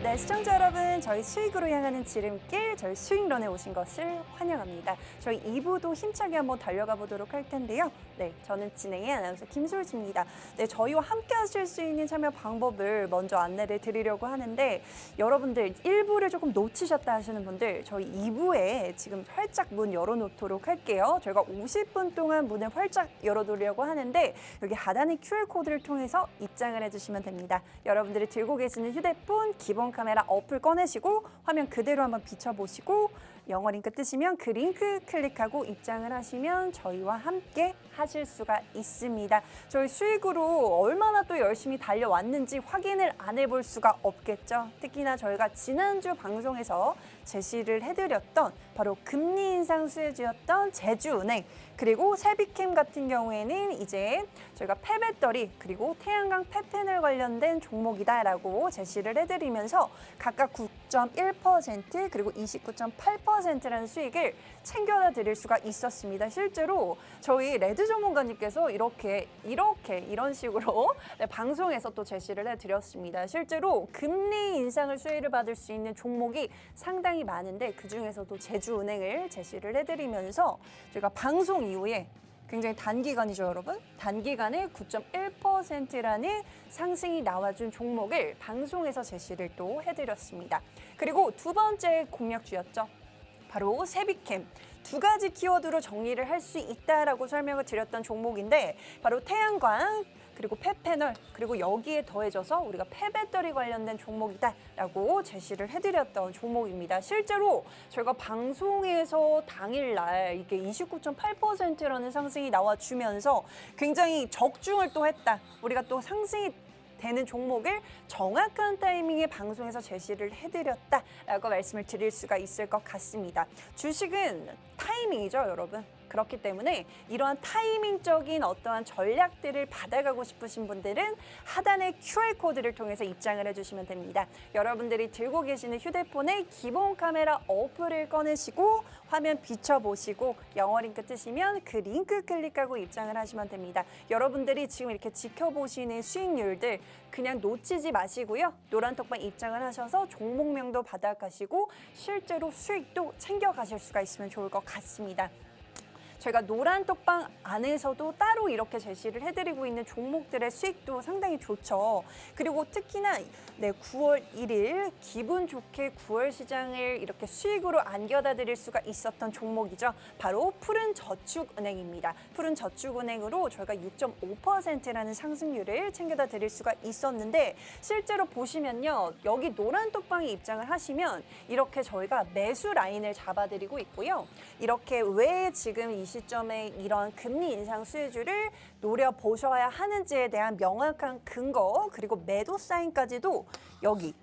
네, 시청자 여러분, 저희 수익으로 향하는 지름길, 저희 수익런에 오신 것을 환영합니다. 저희 2부도 힘차게 한번 달려가 보도록 할 텐데요. 네, 저는 진행의 아나운서 김솔지입니다. 네, 저희와 함께 하실 수 있는 참여 방법을 먼저 안내를 드리려고 하는데, 여러분들 1부를 조금 놓치셨다 하시는 분들, 저희 2부에 지금 활짝 문 열어놓도록 할게요. 저희가 50분 동안 문을 활짝 열어두려고 하는데, 여기 하단의 QR코드를 통해서 입장을 해주시면 됩니다. 여러분들이 들고 계시는 휴대폰 기본 카메라 어플 꺼내시고 화면 그대로 한번 비춰보시고 영어 링크 뜨시면 그 링크 클릭하고 입장을 하시면 저희와 함께 하실 수가 있습니다. 저희 수익으로 얼마나 또 열심히 달려왔는지 확인을 안 해볼 수가 없겠죠. 특히나 저희가 지난주 방송에서 제시를 해드렸던 바로 금리 인상 수혜주였던 제주은행, 그리고 세비캠 같은 경우에는 이제 저희가 폐배터리 그리고 태양광 폐패널 관련된 종목이다라고 제시를 해드리면서 각각 9.1% 그리고 29.8%라는 수익을 챙겨다 드릴 수가 있었습니다. 실제로 저희 레드 전문가님께서 이런 식으로 방송에서 또 제시를 해드렸습니다. 실제로 금리 인상을 수혜를 받을 수 있는 종목이 상당히 많은데 그중에서도 제주은행을 제시를 해드리면서 저희가 방송 이후에 굉장히 단기간이죠, 여러분. 단기간에 9.1%라는 상승이 나와준 종목을 방송에서 제시를 또 해드렸습니다. 그리고 두 번째 공략주였죠. 바로 세비캠. 두 가지 키워드로 정리를 할 수 있다라고 설명을 드렸던 종목인데 바로 태양광 그리고 폐패널 그리고 여기에 더해져서 우리가 폐배터리 관련된 종목이다라고 제시를 해드렸던 종목입니다. 실제로 저희가 방송에서 당일날 이게 29.8%라는 상승이 나와주면서 굉장히 적중을 또 했다. 우리가 또 상승이 되는 종목을 정확한 타이밍에 방송에서 제시를 해드렸다라고 말씀을 드릴 수가 있을 것 같습니다. 주식은 타이밍이죠, 여러분. 그렇기 때문에 이러한 타이밍적인 어떠한 전략들을 받아가고 싶으신 분들은 하단의 QR코드를 통해서 입장을 해주시면 됩니다. 여러분들이 들고 계시는 휴대폰에 기본 카메라 어플을 꺼내시고 화면 비춰보시고 영어 링크 뜨시면 그 링크 클릭하고 입장을 하시면 됩니다. 여러분들이 지금 이렇게 지켜보시는 수익률들 그냥 놓치지 마시고요. 노란톡방 입장을 하셔서 종목명도 받아가시고 실제로 수익도 챙겨가실 수가 있으면 좋을 것 같습니다. 저희가 노란톡방 안에서도 따로 이렇게 제시를 해드리고 있는 종목들의 수익도 상당히 좋죠. 그리고 특히나 9월 1일 기분 좋게 9월 시장을 이렇게 수익으로 안겨다 드릴 수가 있었던 종목이죠. 바로 푸른저축은행입니다. 푸른저축은행으로 저희가 6.5%라는 상승률을 챙겨다 드릴 수가 있었는데 실제로 보시면요. 여기 노란톡방에 입장을 하시면 이렇게 저희가 매수 라인을 잡아드리고 있고요. 이렇게 왜 지금 이 시점에 이런 금리 인상 수혜주를 노려보셔야 하는지에 대한 명확한 근거 그리고 매도 사인까지도 여기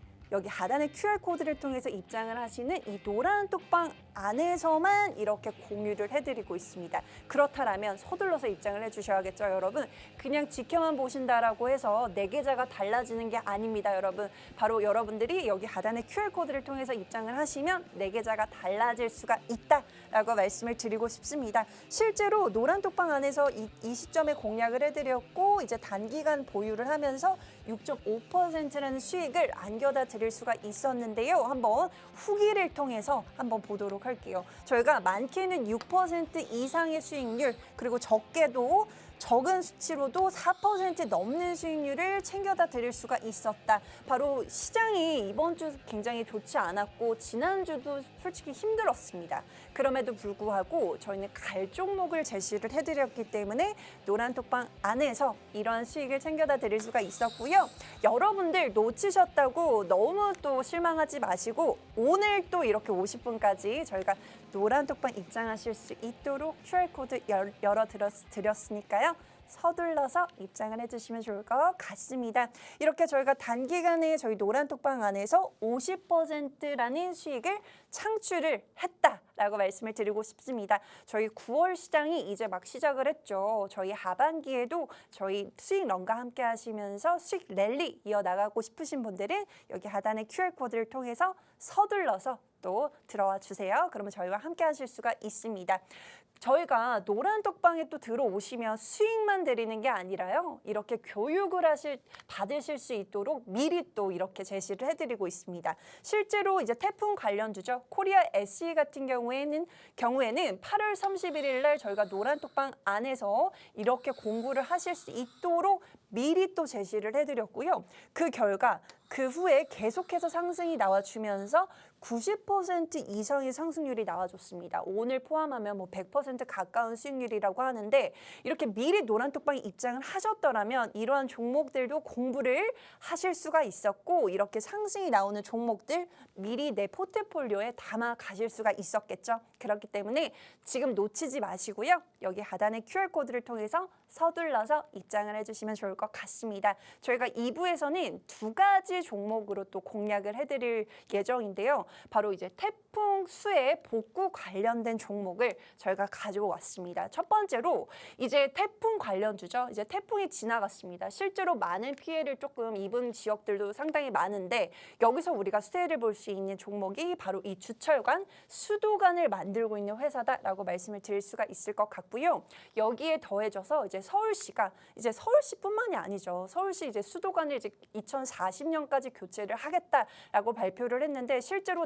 하단의 QR코드를 통해서 입장을 하시는 이 노란 톡방 안에서만 이렇게 공유를 해드리고 있습니다. 그렇다면 서둘러서 입장을 해주셔야겠죠, 여러분. 그냥 지켜만 보신다라고 해서 내 계좌가 달라지는 게 아닙니다, 여러분. 바로 여러분들이 여기 하단의 QR코드를 통해서 입장을 하시면 내 계좌가 달라질 수가 있다라고 말씀을 드리고 싶습니다. 실제로 노란 톡방 안에서 이 시점에 공략을 해드렸고 이제 단기간 보유를 하면서 6.5%라는 수익을 안겨다 드릴 수가 있었는데요. 한번 후기를 통해서 한번 보도록 할게요. 저희가 많게는 6% 이상의 수익률 그리고 적게도 적은 수치로도 4% 넘는 수익률을 챙겨다 드릴 수가 있었다. 바로 시장이 이번 주 굉장히 좋지 않았고 지난주도 솔직히 힘들었습니다. 그럼에도 불구하고 저희는 갈 종목을 제시를 해드렸기 때문에 노란톡방 안에서 이러한 수익을 챙겨다 드릴 수가 있었고요. 여러분들 놓치셨다고 너무 또 실망하지 마시고 오늘 또 이렇게 50분까지 저희가 노란톡방 입장하실 수 있도록 QR코드 열어드렸으니까요. 서둘러서 입장을 해주시면 좋을 것 같습니다. 이렇게 저희가 단기간에 저희 노란톡방 안에서 50%라는 수익을 창출을 했다. 라고 말씀을 드리고 싶습니다. 저희 9월 시장이 이제 막 시작을 했죠. 저희 하반기에도 저희 수익런과 함께 하시면서 수익 랠리 이어나가고 싶으신 분들은 여기 하단의 QR코드를 통해서 서둘러서 또 들어와 주세요. 그러면 저희와 함께 하실 수가 있습니다. 저희가 노란 톡방에 또 들어오시면 수익만 드리는 게 아니라요. 이렇게 교육을 받으실 수 있도록 미리 또 이렇게 제시를 해드리고 있습니다. 실제로 이제 태풍 관련주죠. 코리아 SE 같은 경우에는 8월 31일 날 저희가 노란 톡방 안에서 이렇게 공부를 하실 수 있도록 미리 또 제시를 해드렸고요. 그 결과 그 후에 계속해서 상승이 나와주면서 90% 이상의 상승률이 나와줬습니다. 오늘 포함하면 뭐 100% 가까운 수익률이라고 하는데 이렇게 미리 노란톡방에 입장을 하셨더라면 이러한 종목들도 공부를 하실 수가 있었고 이렇게 상승이 나오는 종목들 미리 내 포트폴리오에 담아 가실 수가 있었겠죠. 그렇기 때문에 지금 놓치지 마시고요. 여기 하단의 QR코드를 통해서 서둘러서 입장을 해주시면 좋을 것 같습니다. 저희가 2부에서는 두 가지 종목으로 또 공략을 해드릴 예정인데요. 바로 이제 태풍 수해 복구 관련된 종목을 저희가 가지고 왔습니다. 첫 번째로 이제 태풍 관련주죠. 이제 태풍이 지나갔습니다. 실제로 많은 피해를 조금 입은 지역들도 상당히 많은데 여기서 우리가 수혜를 볼 수 있는 종목이 바로 이 주철관, 수도관을 만들고 있는 회사다라고 말씀을 드릴 수가 있을 것 같고요. 여기에 더해져서 이제 서울시가 이제 서울시뿐만이 아니죠. 서울시 이제 수도관을 이제 2040년까지 교체를 하겠다라고 발표를 했는데 실제로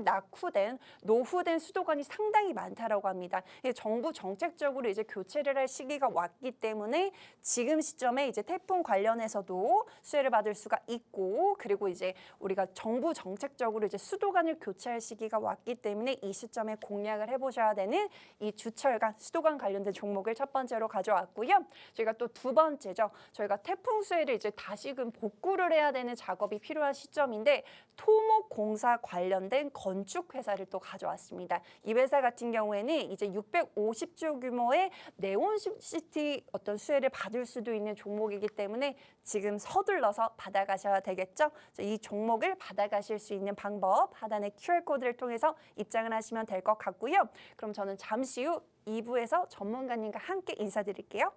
노후된 수도관이 상당히 많다라고 합니다. 정부 정책적으로 이제 교체를 할 시기가 왔기 때문에 지금 시점에 이제 태풍 관련해서도 수혜를 받을 수가 있고 그리고 이제 우리가 정부 정책적으로 이제 수도관을 교체할 시기가 왔기 때문에 이 시점에 공략을 해보셔야 되는 이 주철관, 수도관 관련된 종목을 첫 번째로 가져왔고요. 저희가 또 두 번째죠. 저희가 태풍 수혜를 이제 다시금 복구를 해야 되는 작업이 필요한 시점인데 토목공사 관련된 건축 회사를 또 가져왔습니다. 이 회사 같은 경우에는 이제 650조 규모의 네온시티 어떤 수혜를 받을 수도 있는 종목이기 때문에 지금 서둘러서 받아가셔야 되겠죠. 이 종목을 받아가실 수 있는 방법 하단의 QR코드를 통해서 입장을 하시면 될 것 같고요. 그럼 저는 잠시 후 2부에서 전문가님과 함께 인사드릴게요.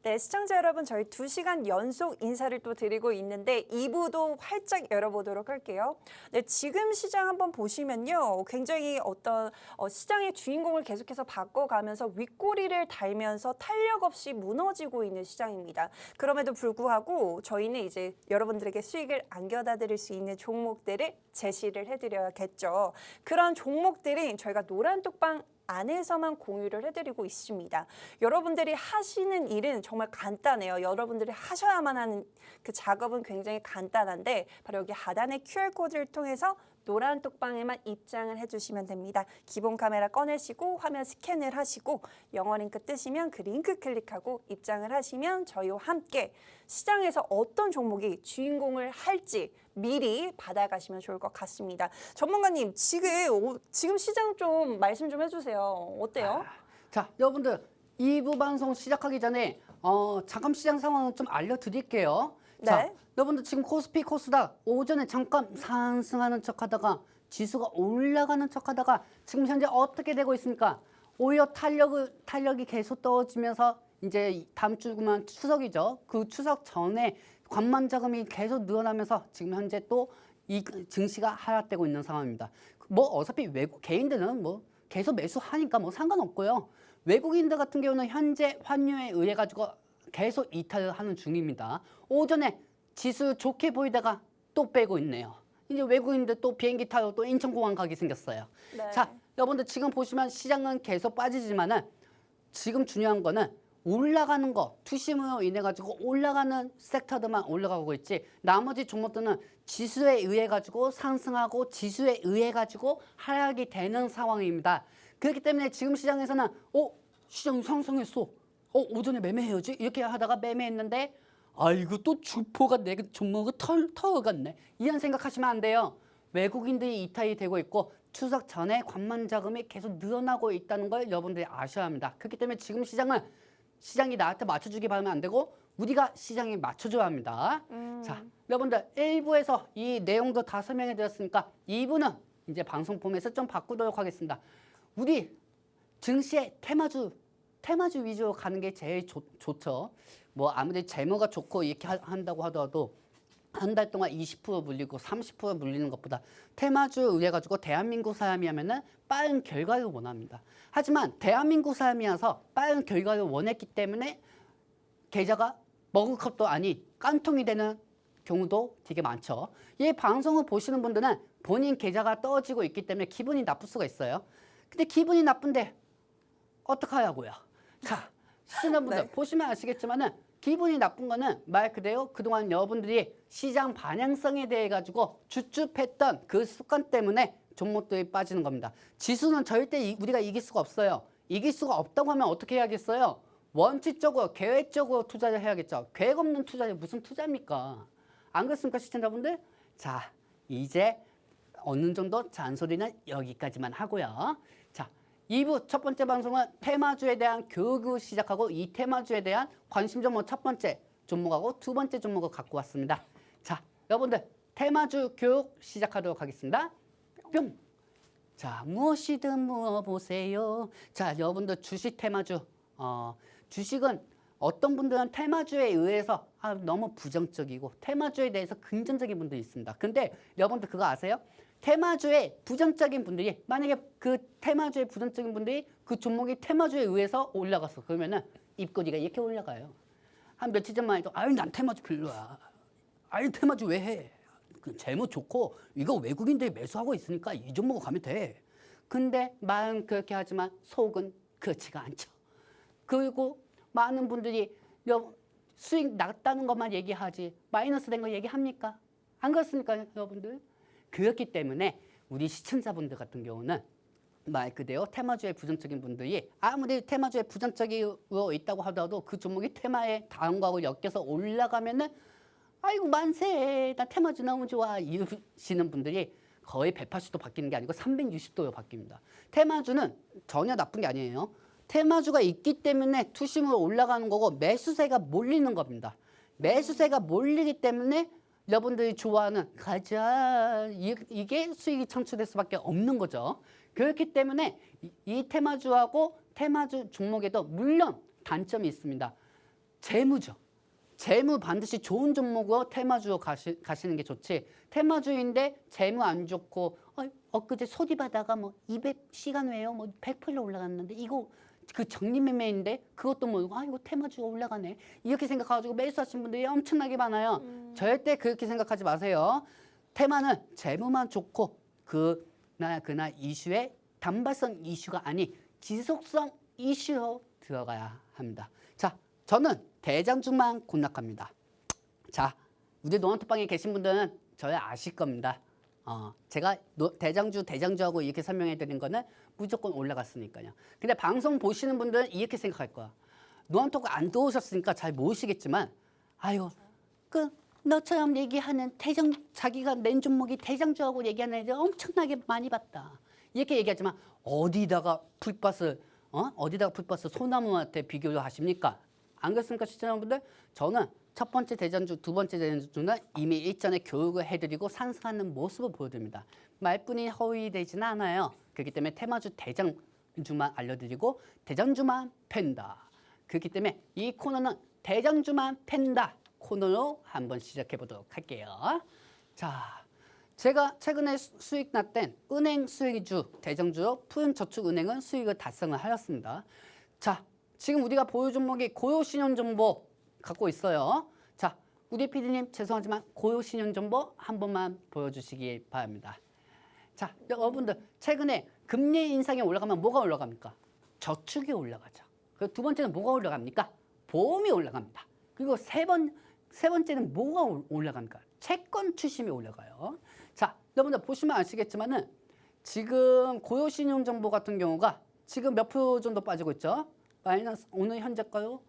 네, 시청자 여러분 저희 2시간 연속 인사를 또 드리고 있는데 2부도 활짝 열어보도록 할게요. 네, 지금 시장 한번 보시면요. 굉장히 어떤 시장의 주인공을 계속해서 바꿔가면서 윗꼬리를 달면서 탄력 없이 무너지고 있는 시장입니다. 그럼에도 불구하고 저희는 이제 여러분들에게 수익을 안겨다 드릴 수 있는 종목들을 제시를 해드려야겠죠. 그런 종목들이 저희가 노란톡방 안에서만 공유를 해드리고 있습니다. 여러분들이 하시는 일은 정말 간단해요. 여러분들이 하셔야만 하는 그 작업은 굉장히 간단한데 바로 여기 하단의 QR코드를 통해서 노란 톡방에만 입장을 해주시면 됩니다. 기본 카메라 꺼내시고 화면 스캔을 하시고 영어 링크 뜨시면 그 링크 클릭하고 입장을 하시면 저희와 함께 시장에서 어떤 종목이 주인공을 할지 미리 받아가시면 좋을 것 같습니다. 전문가님, 지금 시장 좀 말씀 좀 해주세요. 어때요? 자, 여러분들 2부 방송 시작하기 전에 자금 시장 상황을 좀 알려드릴게요. 네. 자, 여러분들 지금 코스피, 코스닥 오전에 잠깐 상승하는 척하다가 지수가 올라가는 척하다가 지금 현재 어떻게 되고 있습니까? 오히려 탄력이 계속 떨어지면서 이제 다음 주면 추석이죠. 그 추석 전에 관만 자금이 계속 늘어나면서 지금 현재 또 이 증시가 하락되고 있는 상황입니다. 뭐 어차피 외국 개인들은 뭐 계속 매수하니까 뭐 상관없고요. 외국인들 같은 경우는 현재 환율에 의해 가지고 계속 이탈을 하는 중입니다. 오전에 지수 좋게 보이다가 또 빼고 있네요. 이제 외국인들 또 비행기 타고 또 인천공항 가게 생겼어요. 네. 자, 여러분들 지금 보시면 시장은 계속 빠지지만은 지금 중요한 거는 올라가는 거, 투심으로 인해 가지고 올라가는 섹터들만 올라가고 있지 나머지 종목들은 지수에 의해 가지고 상승하고 지수에 의해 가지고 하락이 되는 상황입니다. 그렇기 때문에 지금 시장에서는 시장이 상승했어. 오전에 매매해야지. 이렇게 하다가 매매했는데 아이고 또 주포가 내 종목을 털어갔네. 이런 생각하시면 안 돼요. 외국인들이 이탈이 되고 있고 추석 전에 관만 자금이 계속 늘어나고 있다는 걸 여러분들이 아셔야 합니다. 그렇기 때문에 지금 시장이 나한테 맞춰주기 바라면 안 되고 우리가 시장에 맞춰줘야 합니다. 자, 여러분들 1부에서 이 내용도 다 설명해 드렸으니까 2부는 이제 방송 포맷을 좀 바꾸도록 하겠습니다. 우리 증시의 테마주 위주로 가는 게 제일 좋죠. 뭐 아무리 재무가 좋고 이렇게 한다고 하더라도 한 달 동안 20% 물리고 30% 물리는 것보다 테마주에 의해 가지고 대한민국 사람이라면은 빠른 결과를 원합니다. 하지만 대한민국 사람이라서 빠른 결과를 원했기 때문에 계좌가 머그컵도 아닌 깡통이 되는 경우도 되게 많죠. 이 방송을 보시는 분들은 본인 계좌가 떨어지고 있기 때문에 기분이 나쁠 수가 있어요. 근데 기분이 나쁜데 어떡하냐고요. 자, 시청자 분들 네. 보시면 아시겠지만은 기분이 나쁜 거는 말 그대로 그동안 여러분들이 시장 반향성에 대해 가지고 주춤했던 그 습관 때문에 종목들이 빠지는 겁니다. 지수는 절대 우리가 이길 수가 없어요. 이길 수가 없다고 하면 어떻게 해야겠어요? 원칙적으로 계획적으로 투자를 해야겠죠. 계획 없는 투자는 무슨 투자입니까? 안 그렇습니까 시청자분들? 자, 이제 어느 정도 잔소리는 여기까지만 하고요. 자, 2부 첫 번째 방송은 테마주에 대한 교육을 시작하고 이 테마주에 대한 관심 종목 첫 번째 종목하고 두 번째 종목을 갖고 왔습니다. 자, 여러분들 테마주 교육 시작하도록 하겠습니다. 뿅! 자, 무엇이든 물어보세요. 자, 여러분들 주식 테마주. 주식은 어떤 분들은 테마주에 의해서 너무 부정적이고 테마주에 대해서 긍정적인 분들이 있습니다. 근데 여러분들 그거 아세요? 테마주의 부정적인 분들이 만약에 그 테마주의 부정적인 분들이 그 종목이 테마주에 의해서 올라갔어. 그러면은 입꼬리가 이렇게 올라가요. 한 며칠 전만 해도 난 테마주 별로야. 테마주 왜 해? 그 재무 좋고 이거 외국인들이 매수하고 있으니까 이 종목으로 가면 돼. 근데 말은 그렇게 하지만 속은 그렇지가 않죠. 그리고 많은 분들이 수익 났다는 것만 얘기하지 마이너스 된 거 얘기합니까? 안 그렇습니까 여러분들? 그렇기 때문에 우리 시청자분들 같은 경우는 말 그대로 테마주의 부정적인 분들이 아무리 테마주의 부정적으로 있다고 하더라도 그 종목이 테마에 다른 거하고 엮여서 올라가면은 아이고 만세 나 테마주 너무 좋아 이러시는 분들이 거의 180도 바뀌는 게 아니고 360도로 바뀝니다. 테마주는 전혀 나쁜 게 아니에요. 테마주가 있기 때문에 투심으로 올라가는 거고 매수세가 몰리는 겁니다. 매수세가 몰리기 때문에 여러분들이 좋아하는 가자 이게 수익이 창출될 수밖에 없는 거죠. 그렇기 때문에 이 테마주하고 테마주 종목에도 물론 단점이 있습니다. 재무죠. 재무 반드시 좋은 종목으로 테마주로 가시는 게 좋지. 테마주인데 재무 안 좋고 엊그제 소리바다가 뭐 200시간 외에요. 뭐 100% 올라갔는데 이거 그 정리매매인데 그것도 모르고 이거 테마주가 올라가네. 이렇게 생각해가지고 매수하신 분들이 엄청나게 많아요. 절대 그렇게 생각하지 마세요. 테마는 재무만 좋고 그날 이슈의 단발성 이슈가 아닌 지속성 이슈로 들어가야 합니다. 자, 저는 대장주만 공략합니다. 자, 우리 노원톡방에 계신 분들은 저를 아실 겁니다. 제가 대장주하고 이렇게 설명해 드린 거는 무조건 올라갔으니까요. 근데 방송 보시는 분들은 이렇게 생각할 거야. 노원톡 안 들어오셨으니까 잘 모르시겠지만 너처럼 얘기하는 자기가 낸 종목이 대장주하고 얘기하는 애들 엄청나게 많이 봤다. 이렇게 얘기하지만 어디다가 풀밭을 소나무한테 비교를 하십니까? 안 그렇습니까 시청자분들? 저는 첫 번째 대장주, 두 번째 대장주는 이미 일전에 교육을 해드리고 상승하는 모습을 보여드립니다. 말뿐이 허위되지는 않아요. 그렇기 때문에 테마주 대장주만 알려드리고 대장주만 팬다. 그렇기 때문에 이 코너는 대장주만 팬다 코너로 한번 시작해 보도록 할게요. 자, 제가 최근에 수익 났던 은행 수익주 대장주로 푸른저축은행은 수익을 달성을 하였습니다. 자, 지금 우리가 보유 종목이 고효신용정보 갖고 있어요. 자, 우리 PD님 죄송하지만 고효신용정보 한 번만 보여주시기 바랍니다. 자, 여러분들 최근에 금리 인상이 올라가면 뭐가 올라갑니까? 저축이 올라가죠. 그리고 두 번째는 뭐가 올라갑니까? 보험이 올라갑니다. 그리고 세 번째는 뭐가 올라갑니까? 채권 추심이 올라가요. 자, 여러분들 보시면 아시겠지만은 지금 고효신용정보 같은 경우가 지금 몇 프로 정도 빠지고 있죠? 마이너스 오늘 현재가요?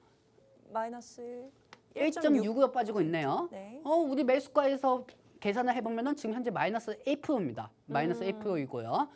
마이너스 1.65가 빠지고 있네요. 네. 우리 매수가에서 계산을 해보면은 지금 현재 마이너스 8%입니다. 마이너스 8%이고요.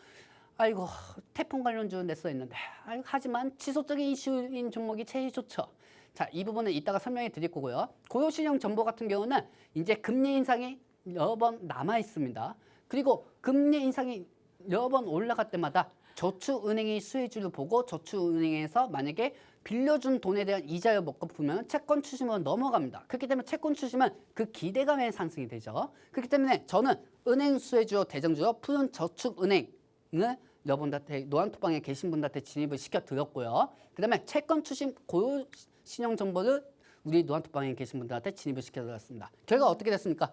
아이고 태풍 관련주 냈어 있는데 하지만 지속적인 이슈인 종목이 제일 좋죠. 자, 이 부분은 이따가 설명해 드릴 거고요. 고효신용 정보 같은 경우는 이제 금리 인상이 여러 번 남아 있습니다. 그리고 금리 인상이 여러 번 올라갈 때마다 저축은행이 수혜주를 보고 저축은행에서 만약에 빌려준 돈에 대한 이자를 먹고 보면 채권 추심으로 넘어갑니다. 그렇기 때문에 채권 추심은 그 기대감의 상승이 되죠. 그렇기 때문에 저는 은행 수혜주로 대장주로 푸른 저축은행을 여러분들한테 노안톡방에 계신 분들한테 진입을 시켜드렸고요. 그 다음에 채권 추심 고효신용 정보를 우리 노안톡방에 계신 분들한테 진입을 시켜드렸습니다. 결과 어떻게 됐습니까?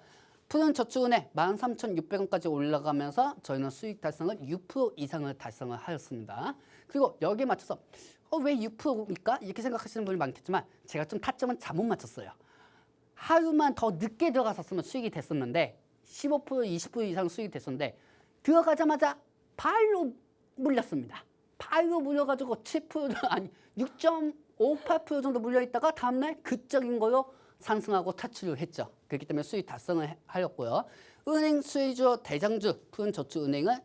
푸른 저축은행 13,600원까지 올라가면서 저희는 수익 달성을 6% 이상을 달성을 하였습니다. 그리고 여기에 맞춰서 왜 6%입니까? 이렇게 생각하시는 분이 많겠지만 제가 좀 타점은 잘못 맞췄어요. 하루만 더 늦게 들어갔었으면 수익이 됐었는데 15% 20% 이상 수익이 됐었는데 들어가자마자 발로 물렸습니다. 발로 물려가지고 7% 아니 6.58% 정도 물려있다가 다음날 극적인 걸로 상승하고 탈출을 했죠. 그렇기 때문에 수익 달성을 하였고요. 은행 수혜주 대장주 푸른저축은행을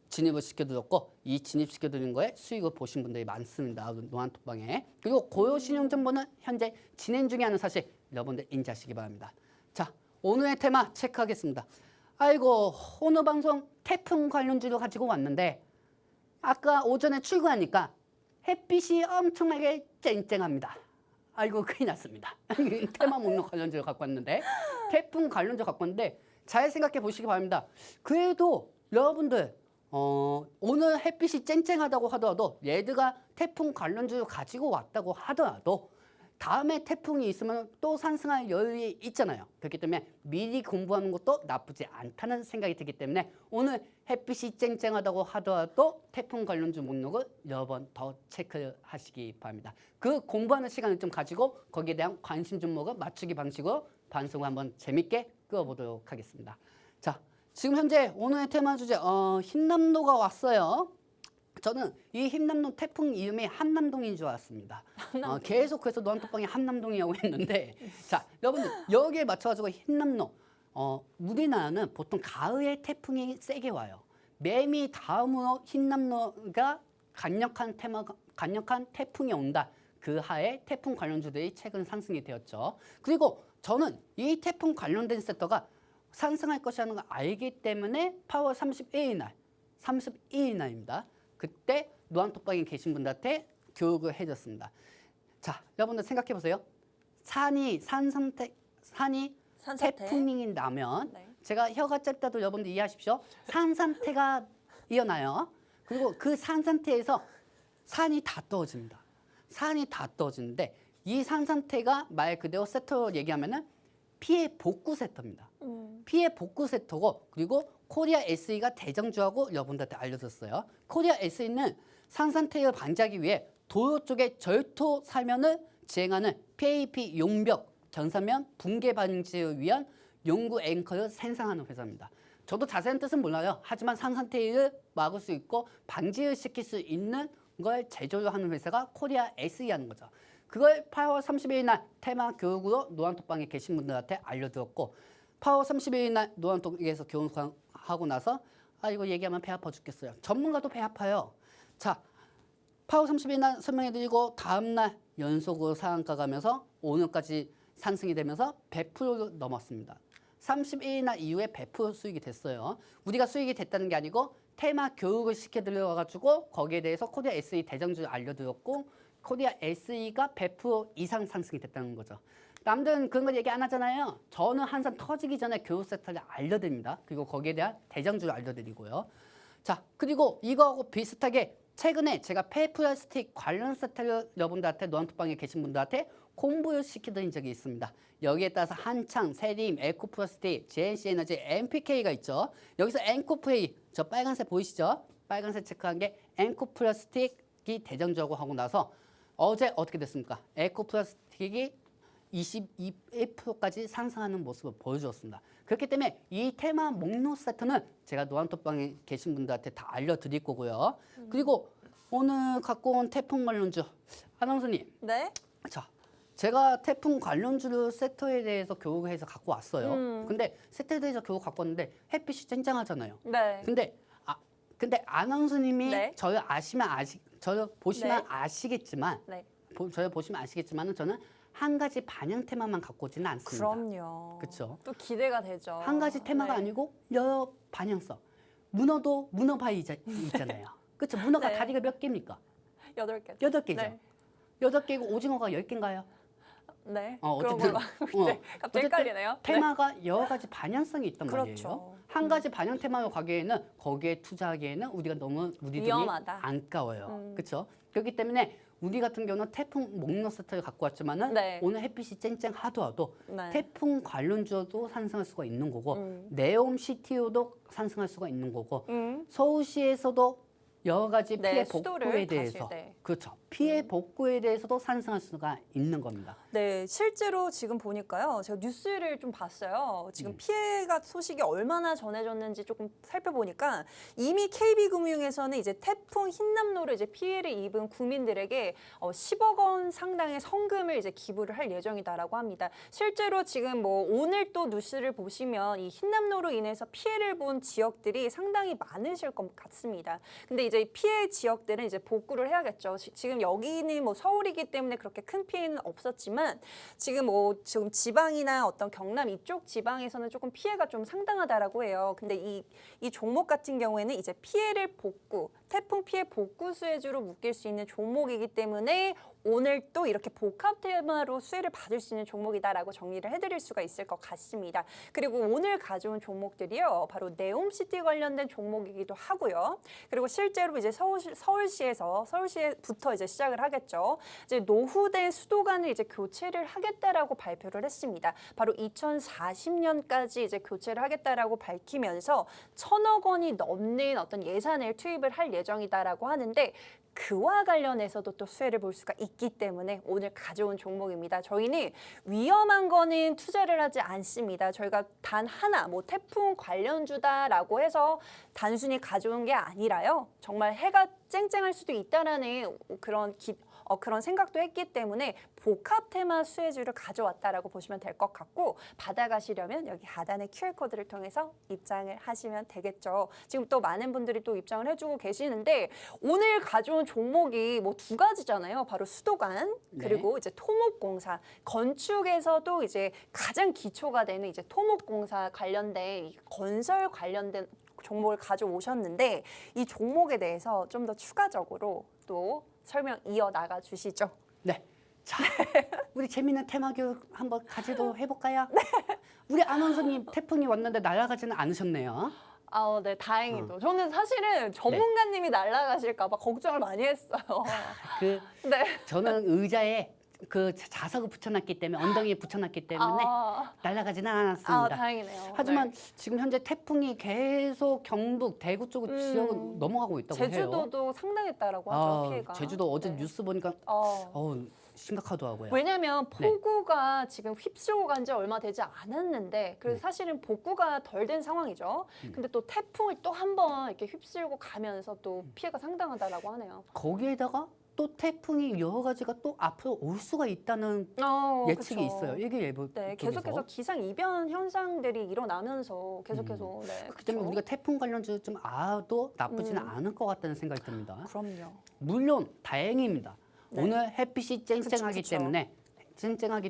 진입을 시켜드렸고 이 진입시켜드린 거에 수익을 보신 분들이 많습니다. 노안톡방에. 그리고 고효신용정보는 현재 진행 중에 하는 사실 여러분들 인지하시기 바랍니다. 자, 오늘의 테마 체크하겠습니다. 아이고 오늘 방송 태풍 관련주로 가지고 왔는데 아까 오전에 출근하니까 햇빛이 엄청나게 쨍쨍합니다. 아이고 큰일 났습니다. 테마 목록 관련주를 갖고 왔는데 태풍 관련주 갖고 왔는데 잘 생각해 보시기 바랍니다. 그래도 여러분들 오늘 햇빛이 쨍쨍하다고 하더라도 얘들가 태풍 관련주를 가지고 왔다고 하더라도 다음에 태풍이 있으면 또 상승할 여유가 있잖아요. 그렇기 때문에 미리 공부하는 것도 나쁘지 않다는 생각이 들기 때문에 오늘 햇빛이 쨍쨍하다고 하더라도 태풍 관련주 목록을 여러 번 더 체크하시기 바랍니다. 그 공부하는 시간을 좀 가지고 거기에 대한 관심 종목을 맞추기 방식으로 방송을 한번 재밌게 끌어보도록 하겠습니다. 자, 지금 현재 오늘의 테마 주제 흰남노가 왔어요. 저는 이 흰남노 태풍 이름이 한남동인 줄 알았습니다. 계속 그래서 노안톡방에 한남동이라고 했는데 자, 여러분들 여기에 맞춰가지고 흰남노 우리나라는 보통 가을에 태풍이 세게 와요. 매미 다음으로 흰남노가 강력한 태풍이 온다. 그 하에 태풍 관련주들이 최근 상승이 되었죠. 그리고 저는 이 태풍 관련된 섹터가 상승할 것이라는 걸 알기 때문에 8월 31일 날입니다. 그때 노안톡방에 계신 분들한테 교육을 해줬습니다. 자, 여러분들 생각해 보세요. 산이 태풍이 나면 네. 제가 혀가 짧다도 여러분들 이해하십시오. 산산태가 일어나요. 그리고 그 산산태에서 산이 다 떨어집니다. 산이 다 떨어지는데 이 산산태가 말 그대로 섹터로 얘기하면은 피해 복구 섹터입니다. 피해 복구 섹터고 그리고 코리아 SE가 대장주하고 여러분들한테 알려줬어요. 코리아 SE는 산산태를 방지하기 위해 도로 쪽에 절토 사면을 지행하는 PAP 용벽 전사면 붕괴 방지를 위한 연구 앵커를 생산하는 회사입니다. 저도 자세한 뜻은 몰라요. 하지만 산산태를 막을 수 있고 방지를 시킬 수 있는 걸 제조를 하는 회사가 코리아 SE라는 거죠. 그걸 8월 30일 날 테마 교육으로 노안톡방에 계신 분들한테 알려드렸고 8월 30일 날 노안톡에서 교육하고 나서 이거 얘기하면 배 아파 죽겠어요. 전문가도 배 아파요. 자, 8월 30일 날 설명해드리고 다음 날 연속으로 상한가 가면서 오늘까지 상승이 되면서 100%를 넘었습니다. 31일 날 이후에 100% 수익이 됐어요. 우리가 수익이 됐다는 게 아니고 테마 교육을 시켜드려가지고 거기에 대해서 코리아 SE 대장주를 알려드렸고 코리아 SE가 100% 이상 상승이 됐다는 거죠. 남들은 그런 거 얘기 안 하잖아요. 저는 항상 터지기 전에 교육 세터를 알려드립니다. 그리고 거기에 대한 대장주를 알려드리고요. 자, 그리고 이거하고 비슷하게 최근에 제가 폐플라스틱 관련 세터를 여러분들한테 노안톡방에 계신 분들한테 공부를 시켜드린 적이 있습니다. 여기에 따라서 한창, 세림, 에코플라스틱, JNC 에너지, MPK가 있죠. 여기서 엔코프레이, 저 빨간색 보이시죠? 빨간색 체크한 게 엔코플라스틱이 대장주라고 하고 나서 어제 어떻게 됐습니까? 에코플라스틱이 21%까지 상승하는 모습을 보여주었습니다. 그렇기 때문에 이 테마 목록 세트는 제가 노안톡방에 계신 분들한테 다 알려드릴 거고요. 그리고 오늘 갖고 온 태풍 관련주 아나운서님. 네. 자, 제가 태풍 관련주 세트에 대해서 교육해서 갖고 왔어요. 근데 세트에 대해서 교육 갖고 왔는데 햇빛이 쨍쨍하잖아요. 네. 근데 아나운서님이 네. 저를 저를 보시면 네. 아시겠지만, 네. 저를 보시면 아시겠지만은 저는 한 가지 반영 테마만 갖고 오지는 않습니다. 그럼요. 그쵸? 또 기대가 되죠. 한 가지 테마가 네. 아니고 여러 반영성. 문어도 문어바위 있잖아요. 그렇죠? 문어가 네. 다리가 몇 개입니까? 8개. 8개죠. 네. 8개고 오징어가 10개인가요? 네. 어쨌든, 그런 걸로. 네. 갑자기 어쨌든 헷갈리네요. 테마가 여러 가지 반영성이 있단 그렇죠. 말이에요. 한 가지 반영 테마로 가기에는 거기에 투자하기에는 우리가 너무 우리 돈이 위험하다. 안까워요. 그렇죠? 그렇기 때문에 우리 같은 경우는 태풍 목록 세트를 갖고 왔지만은 네. 오늘 햇빛이 쨍쨍하더라도 네. 태풍 관련주도 상승할 수가 있는 거고 네옴 CTO도 상승할 수가 있는 거고 서울시에서도 여러 가지 네, 피해 수도를 복구에 가실 대해서 때. 그렇죠. 피해 복구에 대해서도 상승할 수가 있는 겁니다. 네, 실제로 지금 보니까요. 제가 뉴스를 좀 봤어요. 지금 피해가 소식이 얼마나 전해졌는지 조금 살펴보니까 이미 KB금융에서는 이제 태풍 흰남노로 이제 피해를 입은 국민들에게 10억 원 상당의 성금을 이제 기부를 할 예정이다라고 합니다. 실제로 지금 뭐 오늘 또 뉴스를 보시면 이 흰남노로 인해서 피해를 본 지역들이 상당히 많으실 것 같습니다. 근데 이제 피해 지역들은 이제 복구를 해야겠죠. 지금 여기는 뭐 서울이기 때문에 그렇게 큰 피해는 없었지만 지금 지금 지방이나 어떤 경남 이쪽 지방에서는 조금 피해가 좀 상당하다라고 해요. 근데 이 종목 같은 경우에는 이제 피해를 복구, 태풍 피해 복구 수혜주로 묶일 수 있는 종목이기 때문에 오늘 또 이렇게 복합 테마로 수혜를 받을 수 있는 종목이다라고 정리를 해드릴 수가 있을 것 같습니다. 그리고 오늘 가져온 종목들이요, 바로 네옴시티 관련된 종목이기도 하고요. 그리고 실제로 이제 서울시에부터 이제 시작을 하겠죠. 이제 노후된 수도관을 이제 교체를 하겠다라고 발표를 했습니다. 바로 2040년까지 이제 교체를 하겠다라고 밝히면서 1,000억 원이 넘는 어떤 예산을 투입을 할 예정이다라고 하는데. 그와 관련해서도 또 수혜를 볼 수가 있기 때문에 오늘 가져온 종목입니다. 저희는 위험한 거는 투자를 하지 않습니다. 저희가 단 하나 태풍 관련주다라고 해서 단순히 가져온 게 아니라요. 정말 해가 쨍쨍할 수도 있다라는 그런 생각도 했기 때문에 복합 테마 수혜주를 가져왔다라고 보시면 될 것 같고, 받아가시려면 여기 하단의 QR코드를 통해서 입장을 하시면 되겠죠. 지금 또 많은 분들이 또 입장을 해주고 계시는데 오늘 가져온 종목이 두 가지잖아요. 바로 수도관 그리고 이제 토목공사, 건축에서도 이제 가장 기초가 되는 이제 토목공사 관련된 건설 관련된 종목을 가져오셨는데 이 종목에 대해서 좀 더 추가적으로 또 설명 이어나가 주시죠. 네. 자, 우리 재미있는 테마 교육 한번 가지도 해볼까요? 네. 우리 아나운서님 태풍이 왔는데 날아가지는 않으셨네요. 네, 다행히도. 저는 사실은 전문가님이 날아가실까 봐 걱정을 많이 했어요. 네. 저는 의자에 그 자석을 붙여놨기 때문에 엉덩이에 붙여놨기 때문에 날아가지는 않았습니다. 다행이네요. 하지만 지금 현재 태풍이 계속 경북, 대구 쪽으로 지역을 넘어가고 있다고 해요. 제주도도 상당했다라고 하죠, 피해가. 제주도 어제 뉴스 보니까 심각하더라고요. 왜냐하면 폭우가 지금 휩쓸고 간 지 얼마 되지 않았는데 그래서 사실은 복구가 덜 된 상황이죠. 근데 또 태풍을 또 한 번 이렇게 휩쓸고 가면서 또 피해가 상당하다라고 하네요. 거기에다가 또 태풍이 여러 가지가 또 앞으로 올 수가 있다는 예측이 그쵸. 있어요. 일기예보 네, 쪽에서. 계속해서 기상 이변 현상들이 일어나면서 계속해서 그렇기 때문에 우리가 태풍 관련주 좀 알아도 나쁘지는 않을 것 같다는 생각이 듭니다. 그럼요. 물론 다행입니다. 네. 오늘 햇빛이 쨍쨍하기 그쵸.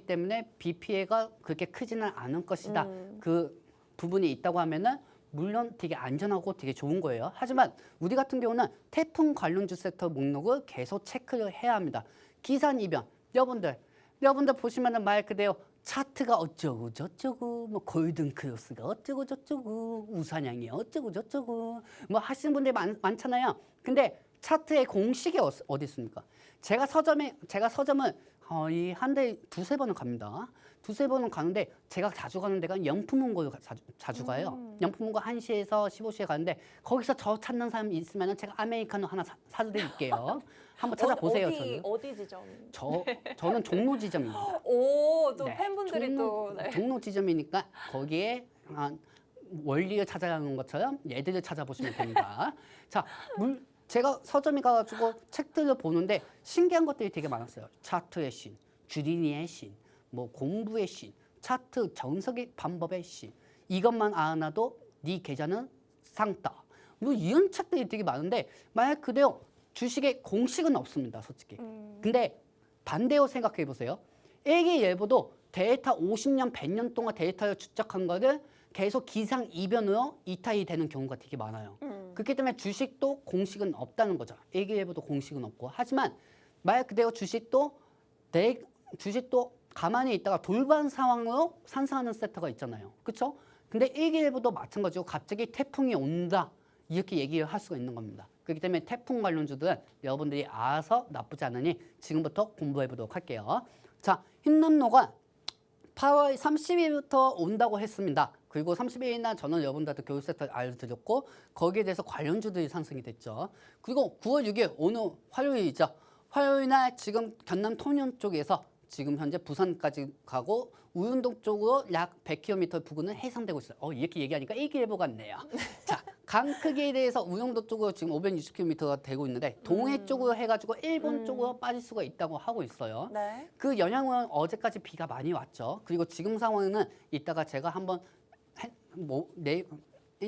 때문에 비 피해가 그렇게 크지는 않을 것이다. 그 부분이 있다고 하면은 물론 되게 안전하고 되게 좋은 거예요. 하지만 우리 같은 경우는 태풍 관련주 섹터 목록을 계속 체크를 해야 합니다. 기산이변, 여러분들 보시면은 말 그대로 차트가 어쩌고 저쩌고 뭐 골든 크로스가 어쩌고 저쩌고 우산양이 어쩌고 저쩌고 뭐 하시는 분들이 많잖아요. 근데 차트의 공식이 어디 있습니까? 제가 서점을 이 한 달에 두세 번은 갑니다. 두세 번은 가는데 제가 자주 가는 데가 영품문고를 자주 가요. 영품문고 1시에서 15시에 가는데 거기서 저 찾는 사람 있으면 제가 아메리카노 하나 사드릴게요. 한번 찾아보세요. 어디 지점? 저는 종로 지점입니다. 오, 또 네, 팬분들이 또 네. 종로 지점이니까 거기에 원리를 찾아가는 것처럼 얘들을 찾아보시면 됩니다. 자, 제가 서점에 가가지고 책들을 보는데 신기한 것들이 되게 많았어요. 차트의 신, 주린이의 신, 뭐 공부의 신, 차트 정석의 방법의 신. 이것만 알아도 네 계좌는 상따. 뭐 이런 책들이 되게 많은데 만약 그대로 주식의 공식은 없습니다, 솔직히. 근데 반대로 생각해 보세요. 일기예보도 데이터 50년, 100년 동안 데이터를 축적한 거를 계속 기상이변으로 이탈이 되는 경우가 되게 많아요. 그렇기 때문에 주식도 공식은 없다는 거죠. 일기예보도 공식은 없고. 하지만 말 그대로 주식도 가만히 있다가 돌발 상황으로 상승하는 섹터가 있잖아요. 그렇죠? 근데 일기예보도 마찬가지고 갑자기 태풍이 온다. 이렇게 얘기를 할 수가 있는 겁니다. 그렇기 때문에 태풍 관련주들은 여러분들이 알아서 나쁘지 않으니 지금부터 공부해 보도록 할게요. 자, 흰남노가 8월 30일부터 온다고 했습니다. 그리고 30일이나 저는 여러분들한테 교육센터 알려드렸고 거기에 대해서 관련주들이 상승이 됐죠. 그리고 9월 6일 오늘 화요일이죠. 화요일 날 지금 경남 통영 쪽에서 지금 현재 부산까지 가고 우윤동 쪽으로 약 100km 부근은 해상되고 있어요. 이렇게 얘기하니까 일기예보 같네요. 자, 강 크기에 대해서 우영도 쪽으로 지금 560km가 되고 있는데 동해 쪽으로 해가지고 일본 쪽으로 빠질 수가 있다고 하고 있어요. 네. 그 영향은 어제까지 비가 많이 왔죠. 그리고 지금 상황은 이따가 제가 한번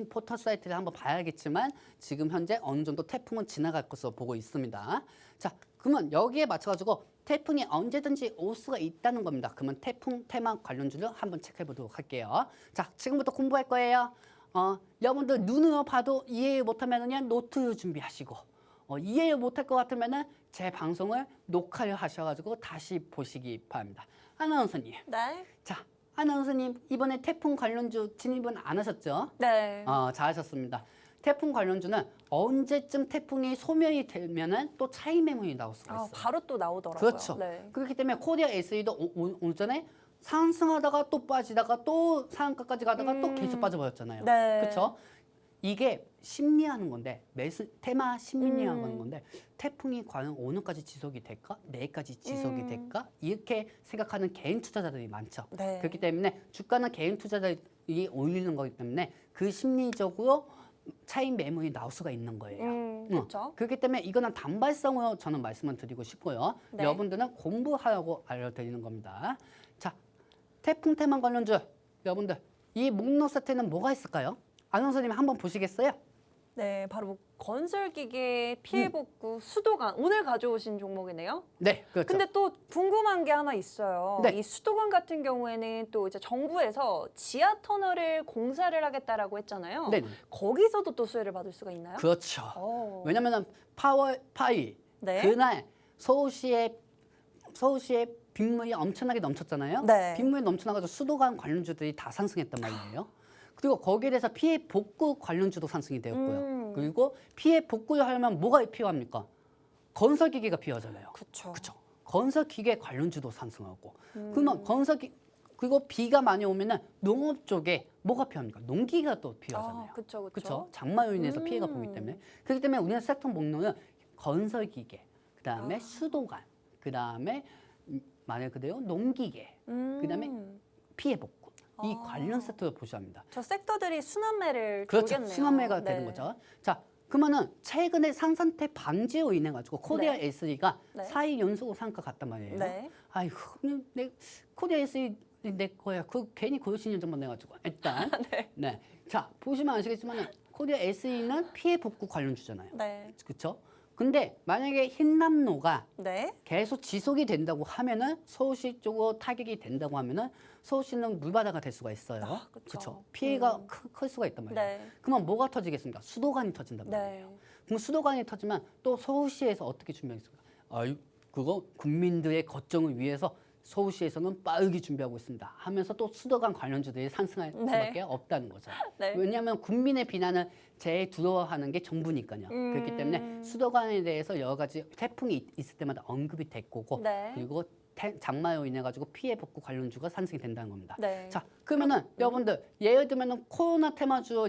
포털 사이트를 한번 봐야겠지만 지금 현재 어느 정도 태풍은 지나갈 것으로 보고 있습니다. 자, 그러면 여기에 맞춰가지고 태풍이 언제든지 올 수가 있다는 겁니다. 그러면 태풍 테마 관련주를 한번 체크해 보도록 할게요. 자, 지금부터 공부할 거예요. 여러분들 눈으로 봐도 이해 못하면 그냥 노트 준비하시고 이해 못할 것 같으면 제 방송을 녹화를 하셔가지고 다시 보시기 바랍니다. 아나운서님. 네. 자, 아나운서님 이번에 태풍 관련주 진입은 안 하셨죠? 네. 잘하셨습니다. 태풍 관련주는 언제쯤 태풍이 소멸이 되면은 또 차익 매물이 나올 수가 있어요. 바로 또 나오더라고요. 그렇죠. 네. 그렇기 때문에 코리아 SE도 오전에 상승하다가 또 빠지다가 또 상한가까지 가다가 또 계속 빠져버렸잖아요. 네. 그렇죠? 이게 심리하는 건데 테마 심리하는 건데 태풍이 과연 오늘까지 지속이 될까? 내일까지 지속이 될까? 이렇게 생각하는 개인 투자자들이 많죠. 네. 그렇기 때문에 주가는 개인 투자자들이 올리는 거기 때문에 그 심리적으로 차익 매물이 나올 수가 있는 거예요. 그렇죠. 그렇기 때문에 이거는 단발성으로 저는 말씀을 드리고 싶고요. 네. 여러분들은 공부하라고 알려드리는 겁니다. 자, 태풍 테마 관련주 여러분들 이 목록 세트에는 뭐가 있을까요? 아나운서님 한번 보시겠어요? 네, 바로 건설기계 피해복구 수도관 오늘 가져오신 종목이네요. 네, 그렇죠. 근데 또 궁금한 게 하나 있어요. 네. 이 수도관 같은 경우에는 또 이제 정부에서 지하 터널을 공사를 하겠다라고 했잖아요. 네, 거기서도 또 수혜를 받을 수가 있나요? 그렇죠. 오. 왜냐면은 8월 8일 네. 그날 서울시에 빗물이 엄청나게 넘쳤잖아요. 네. 빗물이 넘쳐나가지고 수도관 관련주들이 다 상승했단 말이에요. 그리고 거기에 대해서 피해 복구 관련주도 상승이 되었고요. 그리고 피해 복구를 하려면 뭐가 필요합니까? 건설기계가 필요하잖아요. 그렇죠. 그렇죠. 건설기계 관련주도 상승하고 그러면 그리고 비가 많이 오면은 농업 쪽에 뭐가 필요합니까? 농기가 또 필요하잖아요. 그렇죠. 그렇죠. 장마로 인해서 피해가 보기 때문에 그렇기 때문에 우리는 섹터 목록은 건설기계, 그다음에 수도관, 그다음에 만약 그대로 농기계, 그다음에 피해 복구 이 관련 섹터를 보셔야 합니다. 저 섹터들이 순환매를 그렇죠. 돌겠네요. 순환매가 네. 되는 거죠. 자, 그러면은 최근에 상산태 방지로 인해 가지고 코리아 네. SE가 네. 4일 연속으로 상가 갔단 말이에요. 네. 아이고, 코리아 SE 내 거야. 그 괜히 고유신년 좀만 내가지고 일단 네. 자, 보시면 아시겠지만 코리아 SE는 피해 복구 관련주잖아요. 네. 그렇죠? 근데 만약에 흰남노가 네. 계속 지속이 된다고 하면은 서울시 쪽으로 타격이 된다고 하면은 서울시는 물바다가 될 수가 있어요. 아, 그쵸. 그렇죠. 피해가 클 수가 있단 말이에요. 네. 그러면 뭐가 터지겠습니까? 수도관이 터진단 말이에요. 네. 그럼 수도관이 터지면 또 서울시에서 어떻게 준비하겠습니까? 아유, 그거 국민들의 걱정을 위해서 서울시에서는 빠르게 준비하고 있습니다. 하면서 또 수도관 관련주들이 상승할 네. 수밖에 없다는 거죠. 네. 왜냐하면 국민의 비난을 제일 두려워하는 게 정부니까요. 그렇기 때문에 수도관에 대해서 여러 가지 태풍이 있을 때마다 언급이 될 거고 네. 그리고 장마로 인해 가지고 피해 복구 관련주가 상승이 된다는 겁니다. 네. 자, 그러면은 여러분들 예를 들면은 코로나 테마주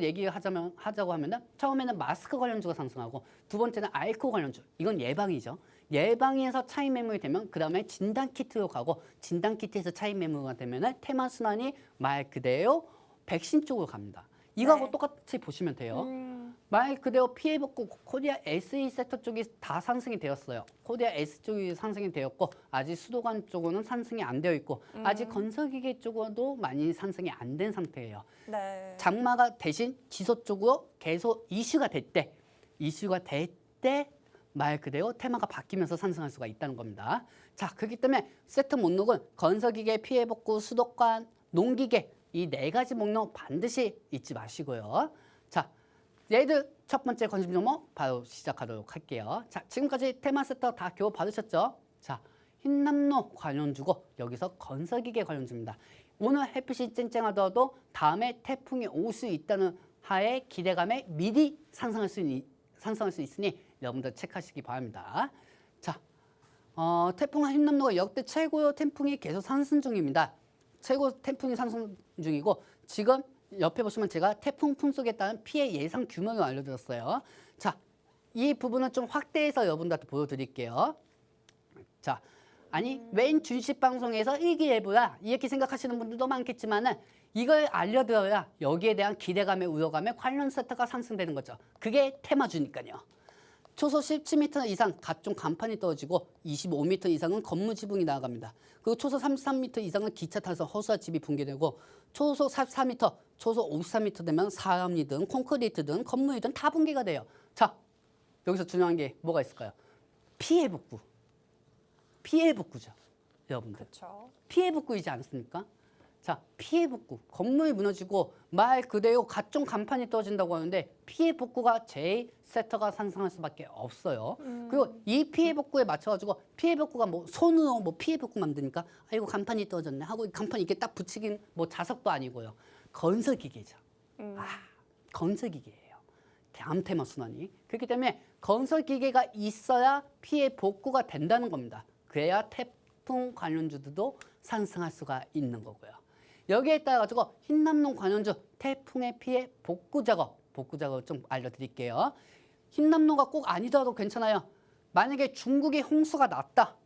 하자고 하면은 처음에는 마스크 관련주가 상승하고 두 번째는 알코올 관련주. 이건 예방이죠. 예방에서 차익 매물이 되면 그 다음에 진단 키트로 가고 진단 키트에서 차익 매물가 되면은 테마 순환이 말 그대로 백신 쪽으로 갑니다. 이거하고 네. 똑같이 보시면 돼요. 말 그대로 피해 복구 코리아 SE 섹터 쪽이 다 상승이 되었어요. 코리아 S 쪽이 상승이 되었고 아직 수도관 쪽은 상승이 안 되어 있고 아직 건설기계 쪽으로도 많이 상승이 안 된 상태예요. 네. 장마가 대신 지소 쪽으로 계속 이슈가 될 때 말 그대로 테마가 바뀌면서 상승할 수가 있다는 겁니다. 자, 그렇기 때문에 세트 목록은 건설기계, 피해 복구, 수도관, 농기계 이 네 가지 목록 반드시 잊지 마시고요. 자, 얘들 첫 번째 관심 종목 바로 시작하도록 할게요. 자, 지금까지 테마 세터 다 교호 받으셨죠? 자, 흰남노 관련주고 여기서 건설기계 관련주입니다. 오늘 햇빛이 쨍쨍하더라도 다음에 태풍이 올 수 있다는 하에 기대감에 미리 상승할 수 있으니 여러분들 체크하시기 바랍니다. 자, 태풍 흰남노가 역대 최고의 태풍이 계속 상승 중입니다. 최고 태풍이 상승 중이고 지금 옆에 보시면 제가 태풍 풍속에 따른 피해 예상 규모를 알려드렸어요. 자, 이 부분은 좀 확대해서 여러분들한테 보여드릴게요. 자, 아니 웬 준식 방송에서 일기예보야 이렇게 생각하시는 분들도 많겠지만은 이걸 알려드려야 여기에 대한 기대감에 우려감에 관련 세터가 상승되는 거죠. 그게 테마주니까요. 초속 17m 이상 각종 간판이 떨어지고 25m 이상은 건물 지붕이 나아갑니다. 그리고 초속 33m 이상은 기차 타서 허수아 집이 붕괴되고 초속 44m, 초속 54m 되면 사람이든 콘크리트든 건물이든 다 붕괴가 돼요. 자, 여기서 중요한 게 뭐가 있을까요? 피해 복구. 피해 복구죠. 여러분들. 그렇죠. 피해 복구이지 않습니까? 자, 피해 복구. 건물이 무너지고 말 그대로 각종 간판이 떨어진다고 하는데 피해 복구가 제일 세터가 상승할 수밖에 없어요. 그리고 이 피해 복구에 맞춰가지고 피해 복구가 뭐 손으로 뭐 피해 복구 만드니까 아이고 간판이 떨어졌네 하고 간판 이렇게 딱 붙이긴 뭐 자석도 아니고요. 건설기계죠. 건설기계예요. 다음 테마 순환이. 그렇기 때문에 건설기계가 있어야 피해 복구가 된다는 겁니다. 그래야 태풍 관련주들도 상승할 수가 있는 거고요. 여기에 따라 가지고 흰남노 관련주 태풍의 피해 복구 작업 좀 알려드릴게요. 흰남노가 꼭 아니더라도 괜찮아요. 만약에 중국에 홍수가 났다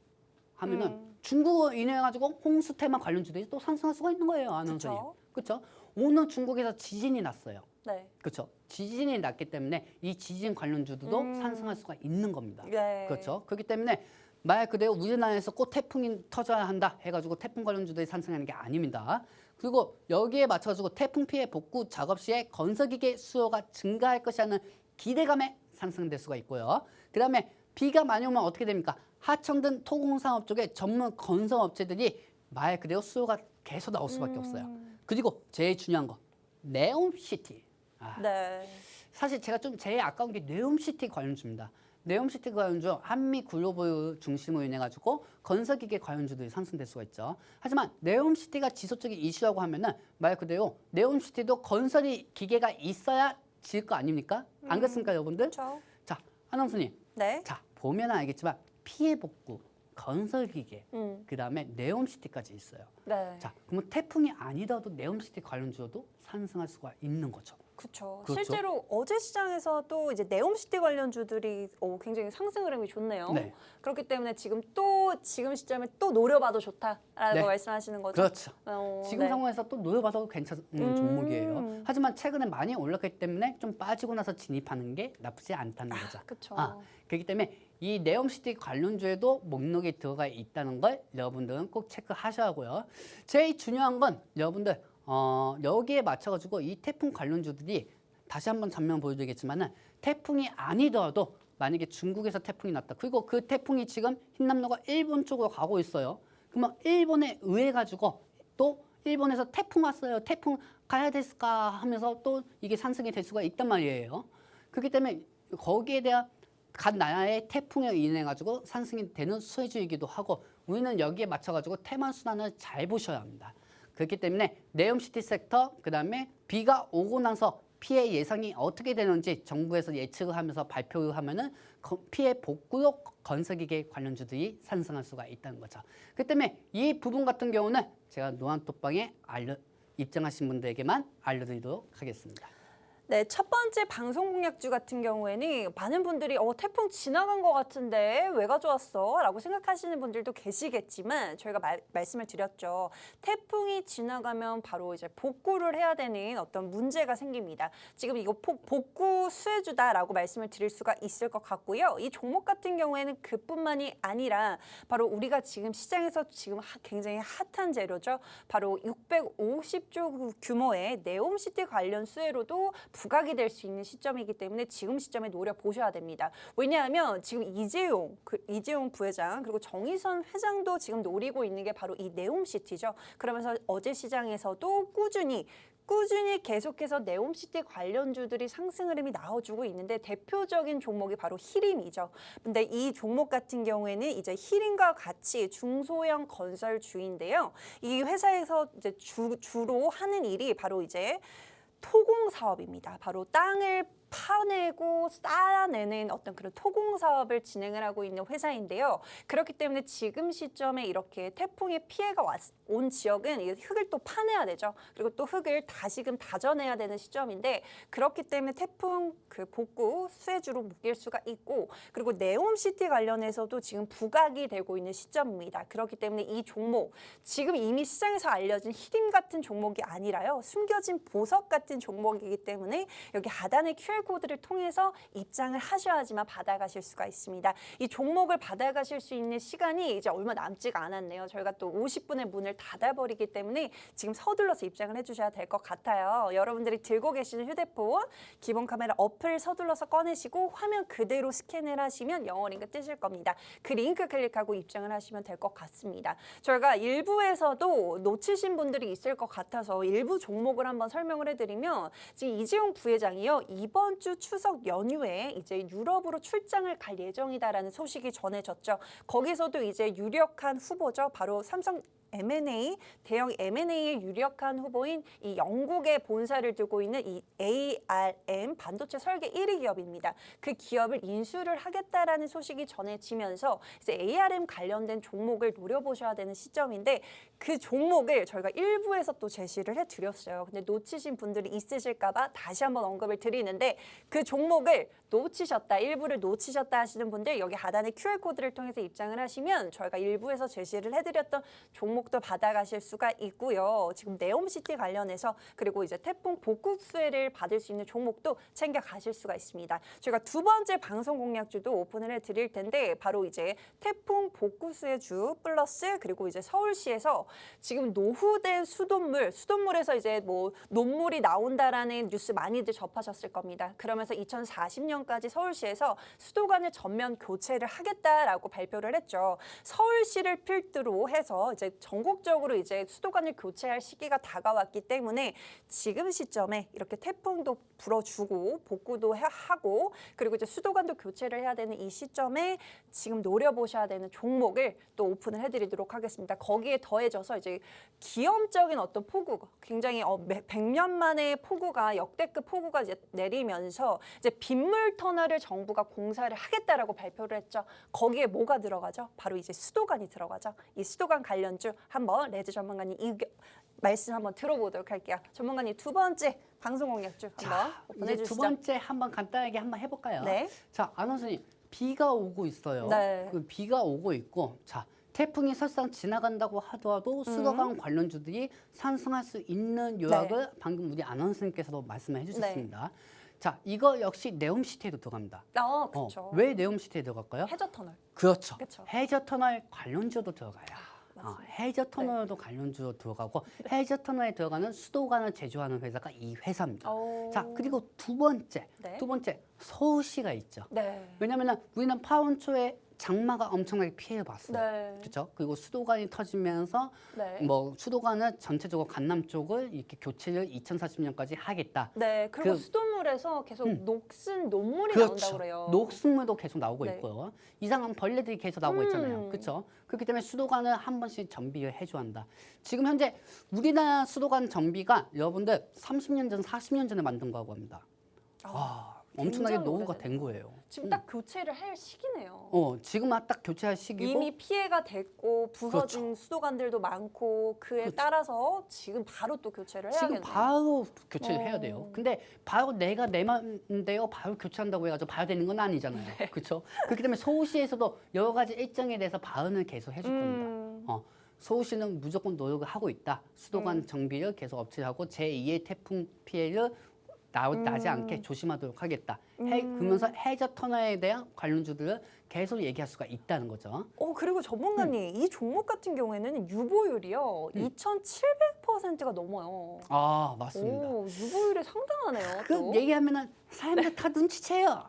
하면은 중국으로 인해 가지고 홍수 테마 관련주들이 또 상승할 수가 있는 거예요, 아나운서님. 그렇죠? 오늘 중국에서 지진이 났어요. 네. 그렇죠. 지진이 났기 때문에 이 지진 관련주들도 상승할 수가 있는 겁니다. 네. 그렇죠. 그렇기 때문에 말 그대로 우리나라에서 꼭 태풍이 터져야 한다 해가지고 태풍 관련주들이 상승하는 게 아닙니다. 그리고 여기에 맞춰가지고 태풍 피해 복구 작업 시에 건설기계 수요가 증가할 것이라는 기대감에 상승될 수가 있고요. 그 다음에 비가 많이 오면 어떻게 됩니까? 하청 등 토공산업 쪽에 전문 건설업체들이 말 그대로 수요가 계속 나올 수밖에 없어요. 그리고 제일 중요한 거 네옴시티. 네. 사실 제가 좀 제일 아까운 게 네옴시티 관련주입니다. 네옴시티 관련주 한미 글로벌 중심으로 인해 가지고 건설기계 관련주들이 상승될 수가 있죠. 하지만 네옴시티가 지속적인 이슈라고 하면은 말 그대로 네옴시티도 건설이 기계가 있어야 지을 거 아닙니까? 안 그렇습니까, 여러분들? 그렇죠. 자, 한원수님. 네. 자, 보면 알겠지만 피해 복구, 건설기계, 그 다음에 네옴시티까지 있어요. 네. 자, 그러면 태풍이 아니더라도 네옴시티 관련주도 상승할 수가 있는 거죠. 그렇죠. 그렇죠. 실제로 어제 시장에서 또 이제 네옴시티 관련주들이 굉장히 상승 흐름이 좋네요. 네. 그렇기 때문에 지금 시점에 또 노려봐도 좋다라고 네. 말씀하시는 거죠. 그렇죠. 네. 지금 상황에서 또 노려봐도 괜찮은 종목이에요. 하지만 최근에 많이 올랐기 때문에 좀 빠지고 나서 진입하는 게 나쁘지 않다는 거죠. 그렇죠. 그렇기 때문에 이 네옴시티 관련주에도 목록에 들어가 있다는 걸 여러분들은 꼭 체크하셔야 하고요. 제일 중요한 건 여러분들 여기에 맞춰가지고 이 태풍 관련주들이 다시 한번 전면 보여드리겠지만은 태풍이 아니더라도 만약에 중국에서 태풍이 났다. 그리고 그 태풍이 지금 흰남노가 일본 쪽으로 가고 있어요. 그러면 일본에 의해 가지고 또 일본에서 태풍 왔어요. 태풍 가야 됐을까 하면서 또 이게 상승이 될 수가 있단 말이에요. 그렇기 때문에 거기에 대한 각 나라의 태풍에 인해 가지고 상승이 되는 수혜주이기도 하고 우리는 여기에 맞춰 가지고 테마 순환을 잘 보셔야 합니다. 그렇기 때문에 네옴시티 섹터 그다음에 비가 오고 나서 피해 예상이 어떻게 되는지 정부에서 예측을 하면서 발표를 하면은 피해 복구역 건설기계 관련주들이 상승할 수가 있다는 거죠. 그렇기 때문에 이 부분 같은 경우는 제가 노안톡방에 입장하신 분들에게만 알려드리도록 하겠습니다. 네, 첫 번째 방송 공약주 같은 경우에는 많은 분들이 태풍 지나간 것 같은데 왜 가져왔어? 라고 생각하시는 분들도 계시겠지만 저희가 말씀을 드렸죠. 태풍이 지나가면 바로 이제 복구를 해야 되는 어떤 문제가 생깁니다. 지금 이거 복구 수혜주다라고 말씀을 드릴 수가 있을 것 같고요. 이 종목 같은 경우에는 그뿐만이 아니라 바로 우리가 지금 시장에서 지금 굉장히 핫한 재료죠. 바로 650조 규모의 네옴시티 관련 수혜로도 부각이 될 수 있는 시점이기 때문에 지금 시점에 노려보셔야 됩니다. 왜냐하면 지금 이재용 부회장 그리고 정의선 회장도 지금 노리고 있는 게 바로 이 네옴시티죠. 그러면서 어제 시장에서도 꾸준히 계속해서 네옴시티 관련주들이 상승 흐름이 나와주고 있는데 대표적인 종목이 바로 히림이죠. 근데 이 종목 같은 경우에는 이제 히림과 같이 중소형 건설주인데요. 이 회사에서 이제 주로 하는 일이 바로 이제 토공 사업입니다. 바로 땅을 파내고 쌓아내는 어떤 그런 토공 사업을 진행을 하고 있는 회사인데요. 그렇기 때문에 지금 시점에 이렇게 태풍의 피해가 온 지역은 이 흙을 또 파내야 되죠. 그리고 또 흙을 다시금 다져내야 되는 시점인데 그렇기 때문에 태풍 그 복구 수혜주로 묶일 수가 있고 그리고 네옴시티 관련해서도 지금 부각이 되고 있는 시점입니다. 그렇기 때문에 이 종목 지금 이미 시장에서 알려진 히림 같은 종목이 아니라요. 숨겨진 보석 같은 종목이기 때문에 여기 하단의 QR코드를 통해서 입장을 하셔야지만 받아가실 수가 있습니다. 이 종목을 받아가실 수 있는 시간이 이제 얼마 남지가 않았네요. 저희가 또 50분의 문을 닫아버리기 때문에 지금 서둘러서 입장을 해주셔야 될 것 같아요. 여러분들이 들고 계시는 휴대폰 기본 카메라 어플 서둘러서 꺼내시고 화면 그대로 스캔을 하시면 영어 링크 뜨실 겁니다. 그 링크 클릭하고 입장을 하시면 될 것 같습니다. 저희가 일부에서도 놓치신 분들이 있을 것 같아서 일부 종목을 한번 설명을 해드리면 지금 이재용 부회장이요. 이번 주 추석 연휴에 이제 유럽으로 출장을 갈 예정이다라는 소식이 전해졌죠. 거기서도 이제 유력한 후보죠. 바로 삼성 M&A, 대형 M&A의 유력한 후보인 이 영국의 본사를 두고 있는 이 ARM 반도체 설계 1위 기업입니다. 그 기업을 인수를 하겠다라는 소식이 전해지면서 이제 ARM 관련된 종목을 노려보셔야 되는 시점인데 그 종목을 저희가 일부에서 또 제시를 해드렸어요. 근데 놓치신 분들이 있으실까 봐 다시 한번 언급을 드리는데 그 종목을 놓치셨다, 일부를 놓치셨다 하시는 분들 여기 하단의 QR코드를 통해서 입장을 하시면 저희가 일부에서 제시를 해드렸던 종목도 받아가실 수가 있고요. 지금 네옴시티 관련해서 그리고 이제 태풍 복구 수혜를 받을 수 있는 종목도 챙겨가실 수가 있습니다. 저희가 두 번째 방송 공략주도 오픈을 해드릴 텐데 바로 이제 태풍 복구 수혜주 플러스 그리고 이제 서울시에서 지금 노후된 수돗물에서 이제 뭐 논물이 나온다라는 뉴스 많이들 접하셨을 겁니다. 그러면서 2040년까지 서울시에서 수도관을 전면 교체를 하겠다라고 발표를 했죠. 서울시를 필두로 해서 이제 전국적으로 이제 수도관을 교체할 시기가 다가왔기 때문에 지금 시점에 이렇게 태풍도 불어주고 복구도 하고 그리고 이제 수도관도 교체를 해야 되는 이 시점에 지금 노려보셔야 되는 종목을 또 오픈을 해드리도록 하겠습니다. 거기에 더해져서 이제 기염적인 어떤 폭우, 굉장히 100년 만에 폭우가 역대급 폭우가 이제 내리면서 이제 빗물 터널을 정부가 공사를 하겠다라고 발표를 했죠. 거기에 뭐가 들어가죠? 바로 이제 수도관이 들어가죠. 이 수도관 관련주 한번 레드 전문가님 말씀 한번 들어보도록 할게요. 전문가님 두 번째 방송 공략주 한번 오픈해 주시죠. 두 번째 한번 간단하게 한번 해볼까요? 네. 자, 아나운서님 비가 오고 있어요. 네. 그 비가 오고 있고, 자 태풍이 설상 지나간다고 하더라도 수도관 관련주들이 상승할 수 있는 요약을 방금 우리 아나운서님께서도 말씀해 주셨습니다. 자, 이거 역시 네옴시티에도 들어갑니다. 그렇죠. 왜 네옴시티에 들어갈까요? 해저 터널. 그렇죠. 그쵸. 해저 터널 관련주도 들어가요. 맞습니다. 해저 터널도 관련주로 들어가고 해저 터널에 들어가는 수도관을 제조하는 회사가 이 회사입니다. 자, 그리고 두 번째 서울시가 있죠. 네. 왜냐면은 우리는 파원초에 장마가 엄청나게 피해를 봤어요. 네. 그렇죠? 그리고 수도관이 터지면서 네. 뭐 수도관을 전체적으로 강남 쪽을 이렇게 교체를 2040년까지 하겠다. 네. 그리고 그- 수돗물에서 계속 녹슨 논물이 그렇죠. 나온다고 그래요. 녹슨물도 계속 나오고 네. 있고요. 이상한 벌레들이 계속 나오고 있잖아요. 그렇죠? 그렇기 때문에 수도관을 한 번씩 정비를 해줘야 한다. 지금 현재 우리나라 수도관 정비가 여러분들 30년 전, 40년 전에 만든 거라고 합니다. 엄청나게 굉장히 노후가 오래됐네요. 된 거예요. 지금 딱 교체를 할 시기네요. 지금 딱 교체할 시기고 이미 피해가 됐고 부서진 수도관들도 많고 그에 그렇죠. 따라서 지금 바로 또 교체를 지금 해야겠네요. 바로 교체를 해야 돼요. 근데 바로 내가 내 맘대로 바로 교체한다고 해가지고 바로 되는 건 아니잖아요. 그렇죠? 그렇기 때문에 서울시에서도 여러 가지 일정에 대해서 발언을 계속 해줄 겁니다. 서울시는 무조건 노력을 하고 있다. 수도관 정비를 계속 업체하고 제2의 태풍 피해를 나지 않게 조심하도록 하겠다. 그러면서 해저 터널에 대한 관련주들을 계속 얘기할 수가 있다는 거죠. 그리고 전문가님 이 종목 같은 경우에는 유보율이요 2,700%가 넘어요. 맞습니다. 유보율이 상당하네요. 그 또. 얘기하면은 사람들 다 눈치채요.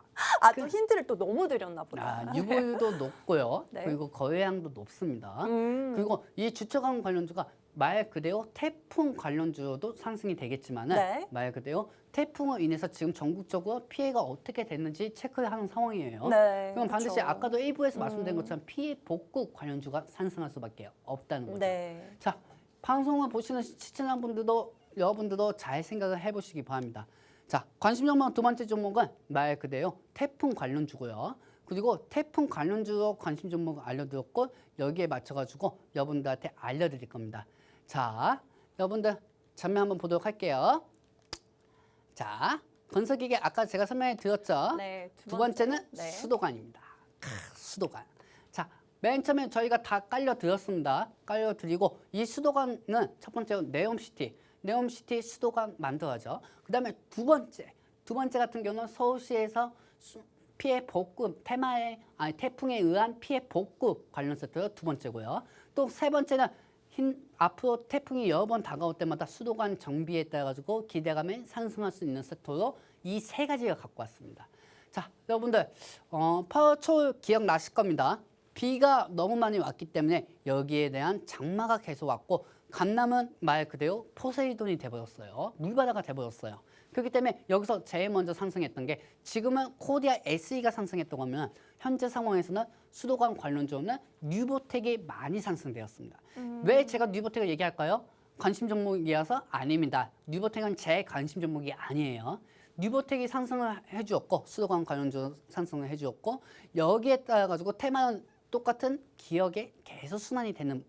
또 힌트를 또 너무 드렸나 보다. 유보율도 높고요. 네. 그리고 거래량도 높습니다. 그리고 그리고 이 주택강 관련주가 말 그대로 태풍 관련주도 상승이 되겠지만은 네. 말 그대로 태풍으로 인해서 지금 전국적으로 피해가 어떻게 됐는지 체크를 하는 상황이에요. 네, 그럼 반드시 그렇죠. 아까도 일부에서 말씀드린 것처럼 피해 복구 관련주가 상승할 수밖에 없다는 거죠. 네. 자, 방송을 보시는 시청자분들도 여러분들도 잘 생각을 해보시기 바랍니다. 자, 관심 종목 두 번째 종목은 말 그대로 태풍 관련주고요. 그리고 태풍 관련주로 관심 종목을 알려드렸고 여기에 맞춰가지고 여러분들한테 알려드릴 겁니다. 자, 여러분들 전면 한번 보도록 할게요. 자, 건설기계 아까 제가 설명해 드렸죠. 네, 두 번째는 네. 수도관입니다. 수도관. 자, 맨 처음에 저희가 다 깔려드렸습니다. 깔려드리고 이 수도관은 첫 번째로 네옴시티. 네옴시티 수도관 만들어야죠. 그 다음에 두 번째 같은 경우는 서울시에서 피해 복구, 태풍에 의한 피해 복구 관련 세트가 두 번째고요. 또 세 번째는 앞으로 태풍이 여러 번 다가올 때마다 수도관 정비에 따라 가지고 기대감이 상승할 수 있는 섹터로 이 세 가지를 갖고 왔습니다. 자, 여러분들 파워초 기억나실 겁니다. 비가 너무 많이 왔기 때문에 여기에 대한 장마가 계속 왔고 강남은 말 그대로 포세이돈이 돼버렸어요. 물바다가 돼버렸어요. 그렇기 때문에 여기서 제일 먼저 상승했던 게 지금은 코디아 SE가 상승했다고 하면 현재 상황에서는 수도관 관련주는 뉴보텍이 많이 상승되었습니다. 왜 제가 뉴보텍을 얘기할까요? 관심 종목이라서 아닙니다. 뉴보텍은 제 관심 종목이 아니에요. 뉴보텍이 상승을 해주었고 수도관 관련주 상승을 해주었고 여기에 따라 가지고 테마는 똑같은 기억에 계속 순환이 되는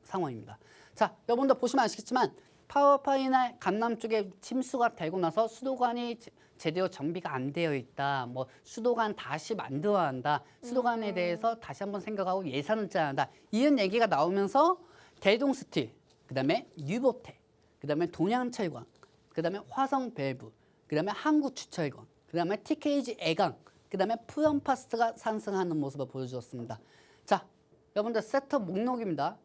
상황입니다. 자, 여러분들 보시면 아시겠지만 파워파이나 강남 쪽에 침수가 되고 나서 수도관이 제대로 정비가 안 되어 있다. 뭐 수도관 다시 만들어야 한다. 수도관에 대해서 다시 한번 생각하고 예산을 짜야 한다. 이런 얘기가 나오면서 대동스틸, 그다음에 뉴보텍, 그다음에 동양철강, 그다음에 화성밸브, 그다음에 한국주철강, 그다음에 TKG 애강, 그다음에 프롬파스트가 상승하는 모습을 보여주었습니다. 자, 여러분들 셋업 목록입니다.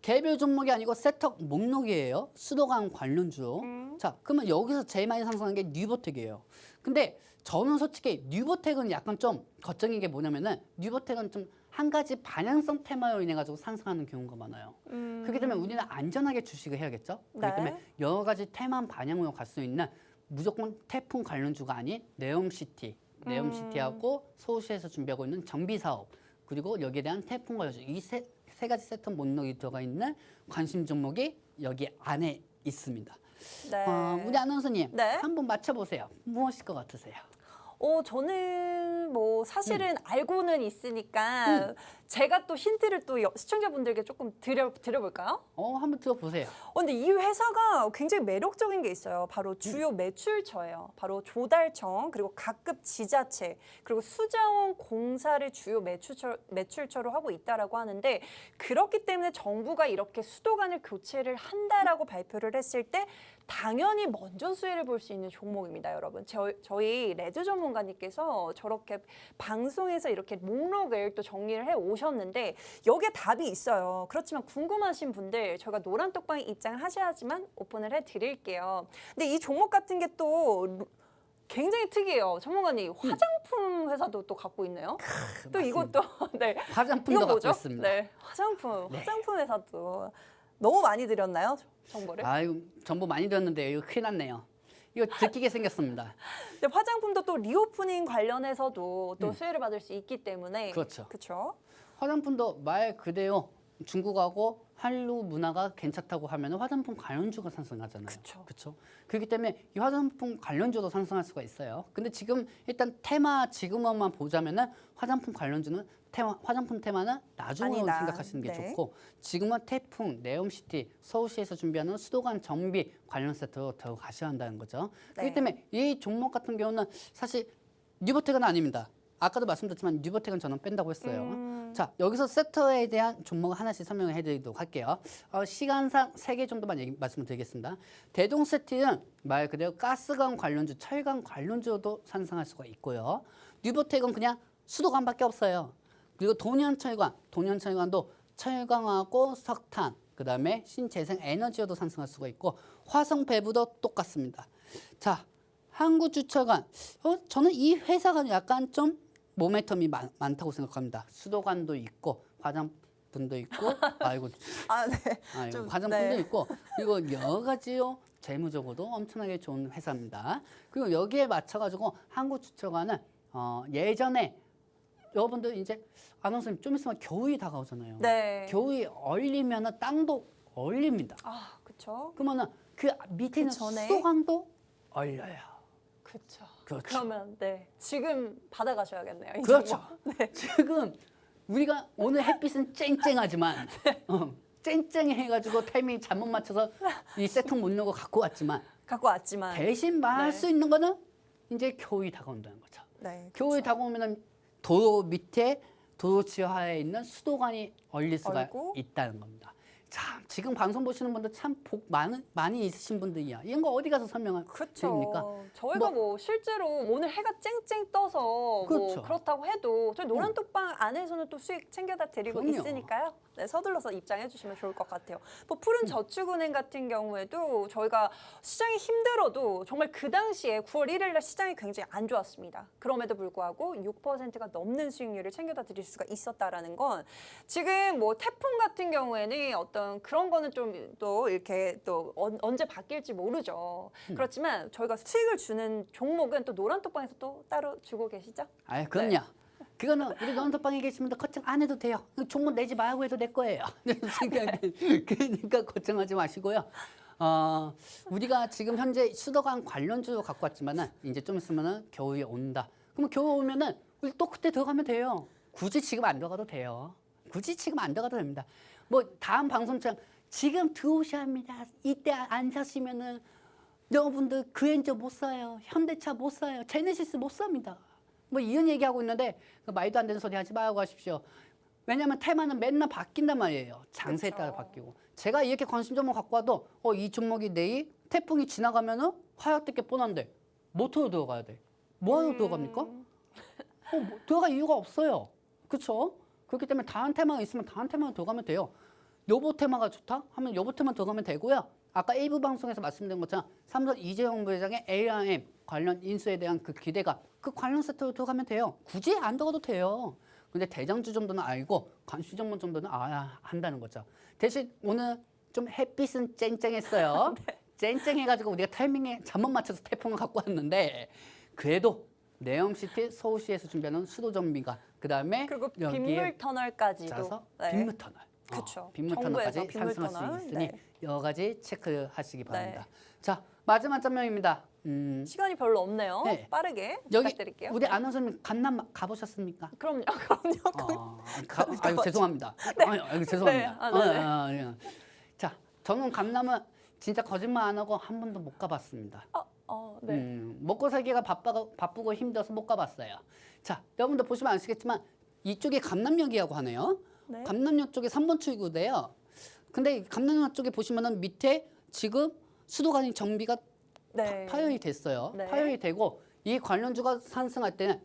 개별 종목이 아니고 셋업 목록이에요. 수도관 관련주. 자, 그러면 여기서 제일 많이 상승한 게 뉴보텍이에요. 근데 저는 솔직히 뉴보텍은 약간 좀 걱정인 게 뭐냐면은 뉴보텍은 좀 한 가지 방향성 테마로 인해 가지고 상승하는 경우가 많아요. 그렇기 때문에 우리는 안전하게 주식을 해야겠죠. 그렇기 네. 때문에 여러 가지 테마 방향으로 갈 수 있는 무조건 태풍 관련주가 아닌 네옴시티하고 서울시에서 준비하고 있는 정비 사업 그리고 여기에 대한 태풍 관련주 이 세 가지 세트 목록이 들어가 있는 관심 종목이 여기 안에 있습니다. 네. 우리 아나운서님 네. 한번 맞춰보세요. 무엇일 것 같으세요? 저는 뭐 사실은 알고는 있으니까 제가 또 힌트를 또 시청자분들께 조금 드려볼까요? 한번 들어보세요. 근데 이 회사가 굉장히 매력적인 게 있어요. 바로 주요 매출처예요. 바로 조달청, 그리고 각급 지자체, 그리고 수자원 공사를 주요 매출처로 하고 있다라고 하는데 그렇기 때문에 정부가 이렇게 수도관을 교체를 한다라고 발표를 했을 때 당연히 먼저 수혜를 볼 수 있는 종목입니다, 여러분. 저희 레드 전문가님께서 저렇게 방송에서 이렇게 목록을 또 정리를 해 오셨는데 여기에 답이 있어요. 그렇지만 궁금하신 분들 저희가 노란 톡방에 입장을 하셔야지만 오픈을 해드릴게요. 근데 이 종목 같은 게 또 굉장히 특이해요. 전문가님 화장품 회사도 또 갖고 있네요. 또 이것도 네. 화장품도 이건 갖고 뭐죠? 있습니다. 네, 화장품 네. 화장품 회사도 너무 많이 드렸나요? 정보를? 아이고 정보 많이 들었는데 이거 큰일 났네요. 이거 들키게 생겼습니다. 근데 화장품도 또 리오프닝 관련해서도 또 수혜를 받을 수 있기 때문에 그렇죠. 그렇죠. 화장품도 말 그대로 중국하고 한류 문화가 괜찮다고 하면 화장품 관련주가 상승하잖아요. 그쵸. 그렇죠. 그렇기 때문에 이 화장품 관련주도 상승할 수가 있어요. 근데 지금 일단 테마 지금만 보자면은 화장품 관련주는 화장품 테마는 나중으로 아니다. 생각하시는 게 네. 좋고 지금은 태풍, 네옴시티, 서울시에서 준비하는 수도관 정비 관련 세트로 더 가셔야 한다는 거죠. 그렇기 네. 때문에 이 종목 같은 경우는 사실 뉴보텍은 아닙니다. 아까도 말씀드렸지만 뉴보텍은 저는 뺀다고 했어요. 자, 여기서 세터에 대한 종목을 하나씩 설명을 해드리도록 할게요. 시간상 3개 정도만 말씀을 드리겠습니다. 대동 세트는 말 그대로 가스관 관련주, 철강 관련주도 상승할 수가 있고요. 뉴보텍은 그냥 수도관밖에 없어요. 그리고 돈연철관도 철강하고 석탄, 그다음에 신재생 에너지로도 상승할 수가 있고 화성배부도 똑같습니다. 자, 한국주철관, 저는 이 회사가 약간 좀 모멘텀이 많다고 생각합니다. 수도관도 있고 화장품도 있고 아이고 네. 좀, 화장품도 네. 있고 그리고 여러 가지요 재무적으로도 엄청나게 좋은 회사입니다. 그리고 여기에 맞춰가지고 한국주철관은 예전에 여러분들 이제 아나운서님 좀 있으면 겨울이 다가오잖아요. 네. 겨울이 얼리면은 땅도 얼립니다. 아, 그렇죠. 그러면은 그 밑에 있는 그 전에? 수도관도 얼려요. 그렇죠. 그렇죠. 그러면 네 지금 받아가셔야겠네요. 이 그렇죠. 종목. 네. 지금 우리가 오늘 햇빛은 쨍쨍하지만 쨍쨍해가지고 타이밍 잘못 맞춰서 이 세통 못 넣고 갖고 왔지만 갖고 왔지만 대신 말할 네. 수 있는 거는 이제 겨울이 다가온다는 거죠. 네. 겨울이 다가오면은 도로 밑에 도로 지하에 있는 수도관이 얼릴 수가 얼고? 있다는 겁니다. 참 지금 방송 보시는 분들 참 복 많이 있으신 분들이야. 이런 거 어디 가서 설명을 그렇죠. 드립니까? 저희가 뭐 실제로 오늘 해가 쨍쨍 떠서 그렇죠. 뭐 그렇다고 해도 저희 노란 톡방 안에서는 또 수익 챙겨다 드리고 그럼요. 있으니까요. 네, 서둘러서 입장해 주시면 좋을 것 같아요. 뭐 푸른 저축은행 같은 경우에도 저희가 시장이 힘들어도 정말 그 당시에 9월 1일 날 시장이 굉장히 안 좋았습니다. 그럼에도 불구하고 6%가 넘는 수익률을 챙겨다 드릴 수가 있었다라는 건 지금 뭐 태풍 같은 경우에는 어떤 그런 거는 좀 또 이렇게 또 언제 바뀔지 모르죠. 그렇지만 저희가 수익을 주는 종목은 또 노란 톡방에서 또 따로 주고 계시죠? 아, 그럼요. 그거는 우리 노란톡방에 계신 분들 걱정 안 해도 돼요. 종목 내지 말고 해도 내 거예요. 그러니까 걱정하지 마시고요. 우리가 지금 현재 수도관 관련주로 갖고 왔지만은 이제 좀 있으면은 겨울이 온다. 그러면 겨울 오면은 우리 또 그때 들어가면 돼요. 굳이 지금 안 들어가도 돼요. 굳이 지금 안 들어가도 됩니다. 뭐 다음 방송처럼 지금 들어오셔야 합니다. 이때 안 사시면은 여러분들 그랜저 못 사요. 현대차 못 사요. 제네시스 못 삽니다. 뭐 이런 얘기하고 있는데 말도 안 되는 소리 하지 말고 하십시오. 왜냐하면 테마는 맨날 바뀐단 말이에요. 장세에 따라 그렇죠. 바뀌고. 제가 이렇게 관심 종목 갖고 와도 이 종목이 내일 태풍이 지나가면은 화약되게 뻔한데 모터로 들어가야 돼. 뭐하러 들어갑니까? 뭐 들어갈 이유가 없어요. 그렇죠? 그렇기 때문에 다음 테마가 있으면 다음 테마로 들어가면 돼요. 여보 테마가 좋다? 하면 여보 테마 들어가면 되고요. 아까 일부 방송에서 말씀드린 것처럼 삼성 이재용 부회장의 ARM 관련 인수에 대한 그 기대가 그 관련 세트로 들어가면 돼요. 굳이 안 들어가도 돼요. 근데 대장주 정도는 알고 관심 정보 정도는 알아야 한다는 거죠. 대신 오늘 좀 햇빛은 쨍쨍했어요. 네. 쨍쨍해가지고 우리가 타이밍에 잘못 맞춰서 태풍을 갖고 왔는데 그래도 네옴시티 서울시에서 준비하는 수도정비가 그다음에 그리고 여기에 빗물 터널까지도 짜서 네. 빗물 터널. 그쵸. 빗물 정부에서 터널까지 빗물 상승할 터널, 수 있으니 네. 여러 가지 체크하시기 바랍니다. 자, 마지막 점명입니다. 시간이 별로 없네요. 네. 빠르게 여기 부탁드릴게요. 우리 아나운서님 강남 가보셨습니까? 그럼요, 그럼요. 아유 죄송합니다. 아유 죄송합니다. 네. 예. 자, 저는 강남은 진짜 거짓말 안 하고 한 번도 못 가봤습니다. 네. 먹고 살기가 바쁘고 힘들어서 못 가봤어요. 자, 여러분들 보시면 아시겠지만 이쪽에 감남역이라고 하네요. 네. 감남역 쪽에 3번 출구인데요. 근데 감남역 쪽에 보시면은 밑에 지금 수도관이 정비가 네. 파열이 됐어요. 네. 파열이 되고 이 관련주가 상승할 때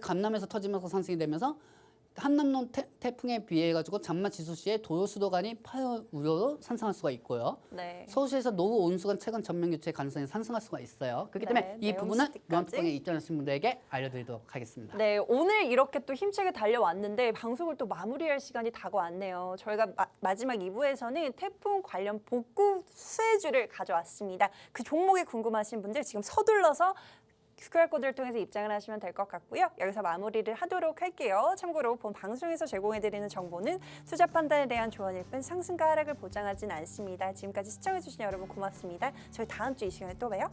감남에서 터지면서 상승이 되면서 한남동 태풍에 비해 가지고 장마 지수 시에 도로 수도관이 파열 우려로 상승할 수가 있고요. 네. 서울시에서 노후 온수관 최근 전면 교체 가능성이 상승할 수가 있어요. 그렇기 때문에 네, 이 부분은 내용 노안병에 입장하신 분들에게 알려드리도록 하겠습니다. 네, 오늘 이렇게 또 힘차게 달려왔는데 방송을 또 마무리할 시간이 다가왔네요. 저희가 마지막 2부에서는 태풍 관련 복구 수혜주를 가져왔습니다. 그 종목이 궁금하신 분들 지금 서둘러서 QR코드를 통해서 입장을 하시면 될 것 같고요. 여기서 마무리를 하도록 할게요. 참고로 본 방송에서 제공해드리는 정보는 투자 판단에 대한 조언일 뿐 상승과 하락을 보장하진 않습니다. 지금까지 시청해주신 여러분 고맙습니다. 저희 다음 주 이 시간에 또 봬요.